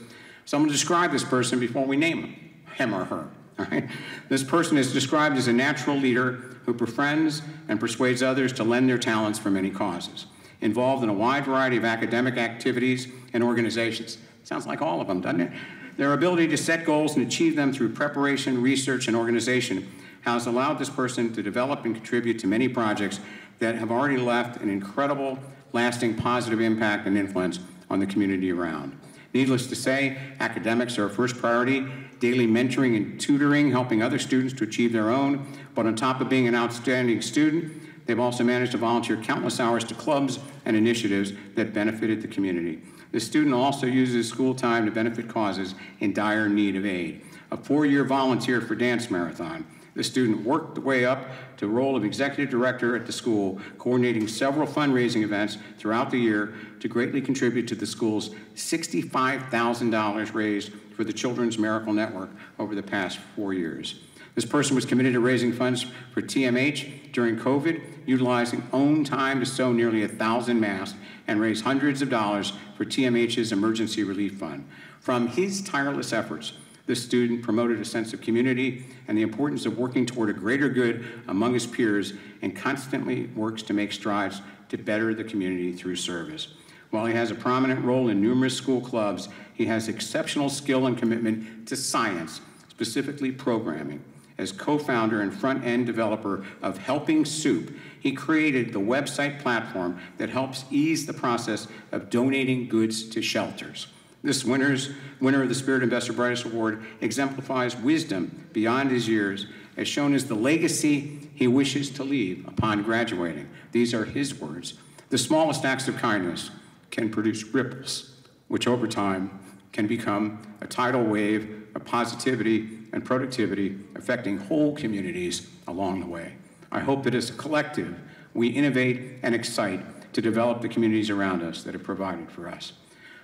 Someone describe this person before we name him or her. All right? This person is described as a natural leader who befriends and persuades others to lend their talents for many causes. Involved in a wide variety of academic activities and organizations. Sounds like all of them, doesn't it? Their ability to set goals and achieve them through preparation, research, and organization has allowed this person to develop and contribute to many projects that have already left an incredible, lasting, positive impact and influence on the community around. Needless to say, academics are a first priority, daily mentoring and tutoring, helping other students to achieve their own. But on top of being an outstanding student, they've also managed to volunteer countless hours to clubs and initiatives that benefited the community. The student also uses school time to benefit causes in dire need of aid. A 4-year volunteer for Dance Marathon. The student worked the way up to the role of executive director at the school, coordinating several fundraising events throughout the year to greatly contribute to the school's $65,000 raised for the Children's Miracle Network over the past 4 years. This person was committed to raising funds for TMH during COVID, utilizing own time to sew nearly 1,000 masks and raise hundreds of dollars for TMH's emergency relief fund. From his tireless efforts, this student promoted a sense of community and the importance of working toward a greater good among his peers and constantly works to make strides to better the community through service. While he has a prominent role in numerous school clubs, he has exceptional skill and commitment to science, specifically programming. As co-founder and front-end developer of Helping Soup, he created the website platform that helps ease the process of donating goods to shelters. This winner of the Spirit and Best and Brightest Award exemplifies wisdom beyond his years, as shown as the legacy he wishes to leave upon graduating. These are his words. The smallest acts of kindness can produce ripples, which over time can become a tidal wave of positivity and productivity affecting whole communities along the way. I hope that as a collective, we innovate and excite to develop the communities around us that have provided for us.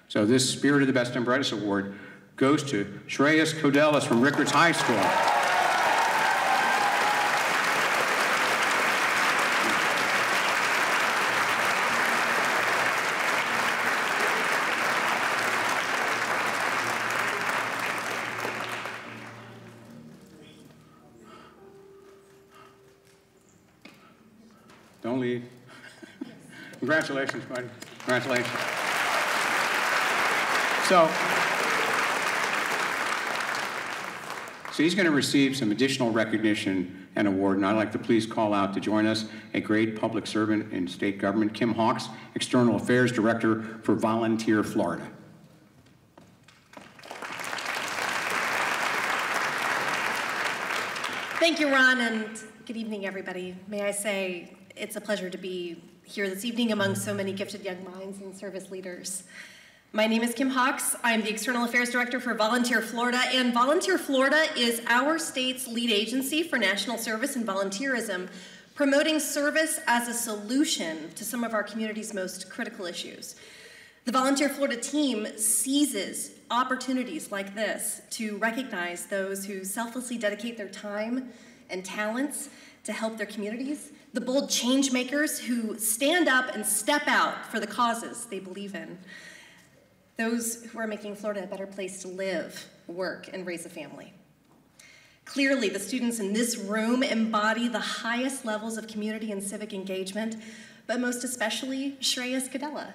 So this Spirit of the Best and Brightest Award goes to Shreyas Kodelis from Rickards High School. Don't leave. Congratulations, buddy. Congratulations. So he's going to receive some additional recognition and award, and I'd like to please call out to join us a great public servant in state government, Kim Hawks, External Affairs Director for Volunteer Florida. Thank you, Ron, and good evening, everybody. May I say it's a pleasure to be here this evening among so many gifted young minds and service leaders. My name is Kim Hawks. I'm the External Affairs Director for Volunteer Florida, and Volunteer Florida is our state's lead agency for national service and volunteerism, promoting service as a solution to some of our community's most critical issues. The Volunteer Florida team seizes opportunities like this to recognize those who selflessly dedicate their time and talents to help their communities, the bold change makers who stand up and step out for the causes they believe in, those who are making Florida a better place to live, work, and raise a family. Clearly, the students in this room embody the highest levels of community and civic engagement, but most especially Shreyas Kadela.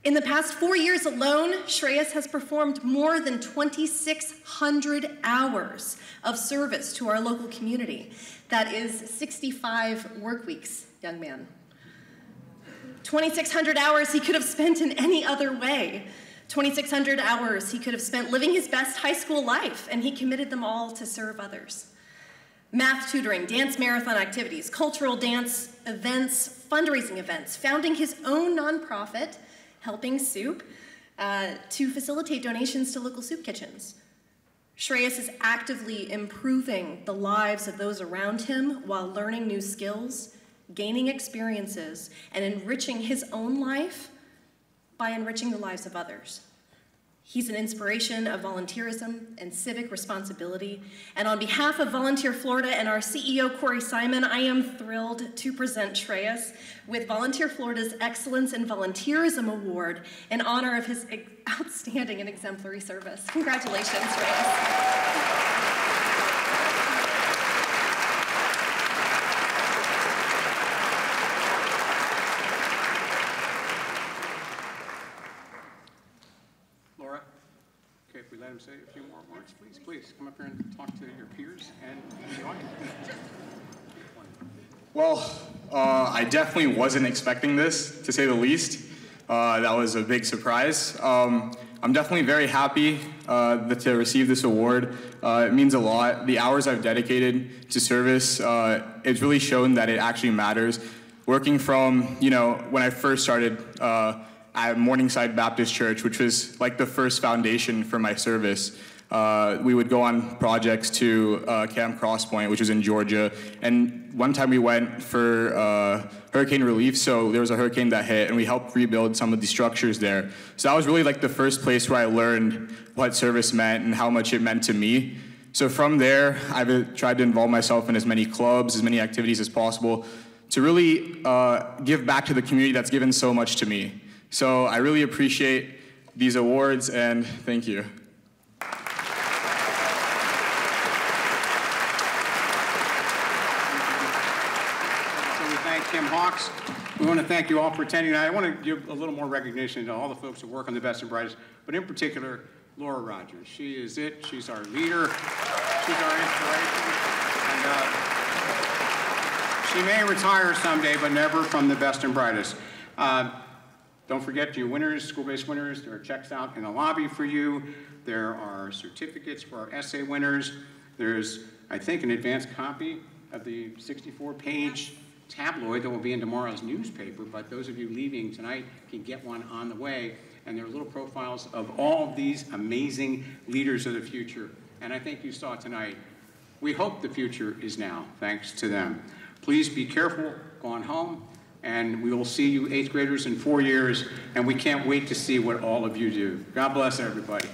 In the past 4 years alone, Shreyas has performed more than 2,600 hours of service to our local community. That is 65 work weeks, young man. 2,600 hours he could have spent in any other way. 2,600 hours he could have spent living his best high school life, and he committed them all to serve others. Math tutoring, dance marathon activities, cultural dance events, fundraising events, founding his own nonprofit, Helping Soup, to facilitate donations to local soup kitchens. Shreyas is actively improving the lives of those around him while learning new skills, gaining experiences, and enriching his own life by enriching the lives of others. He's an inspiration of volunteerism and civic responsibility. And on behalf of Volunteer Florida and our CEO, Corey Simon, I am thrilled to present Shreyas with Volunteer Florida's Excellence in Volunteerism Award in honor of his outstanding and exemplary service. Congratulations, Shreyas. Let him say a few more words, please. Please come up here and talk to your peers and the audience. Well, I definitely wasn't expecting this, to say the least. That was a big surprise. I'm definitely very happy to receive this award. It means a lot. The hours I've dedicated to service, it's really shown that it actually matters. Working from, when I first started at Morningside Baptist Church, which was like the first foundation for my service. We would go on projects to Camp Cross Point, which was in Georgia, and one time we went for hurricane relief, so there was a hurricane that hit, and we helped rebuild some of the structures there. So that was really like the first place where I learned what service meant and how much it meant to me. So from there, I've tried to involve myself in as many clubs, as many activities as possible, to really give back to the community that's given so much to me. So I really appreciate these awards, and thank you. So we thank Kim Hawks. We want to thank you all for attending tonight. I want to give a little more recognition to all the folks who work on the Best and Brightest, but in particular, Laura Rogers. She is it. She's our leader. She's our inspiration. And she may retire someday, but never from the Best and Brightest. Don't forget your winners, school-based winners. There are checks out in the lobby for you. There are certificates for our essay winners. There's, I think, an advanced copy of the 64-page tabloid that will be in tomorrow's newspaper, but those of you leaving tonight can get one on the way. And there are little profiles of all of these amazing leaders of the future. And I think you saw tonight, we hope the future is now, thanks to them. Please be careful going home. And we will see you 8th graders in 4 years, and we can't wait to see what all of you do. God bless everybody.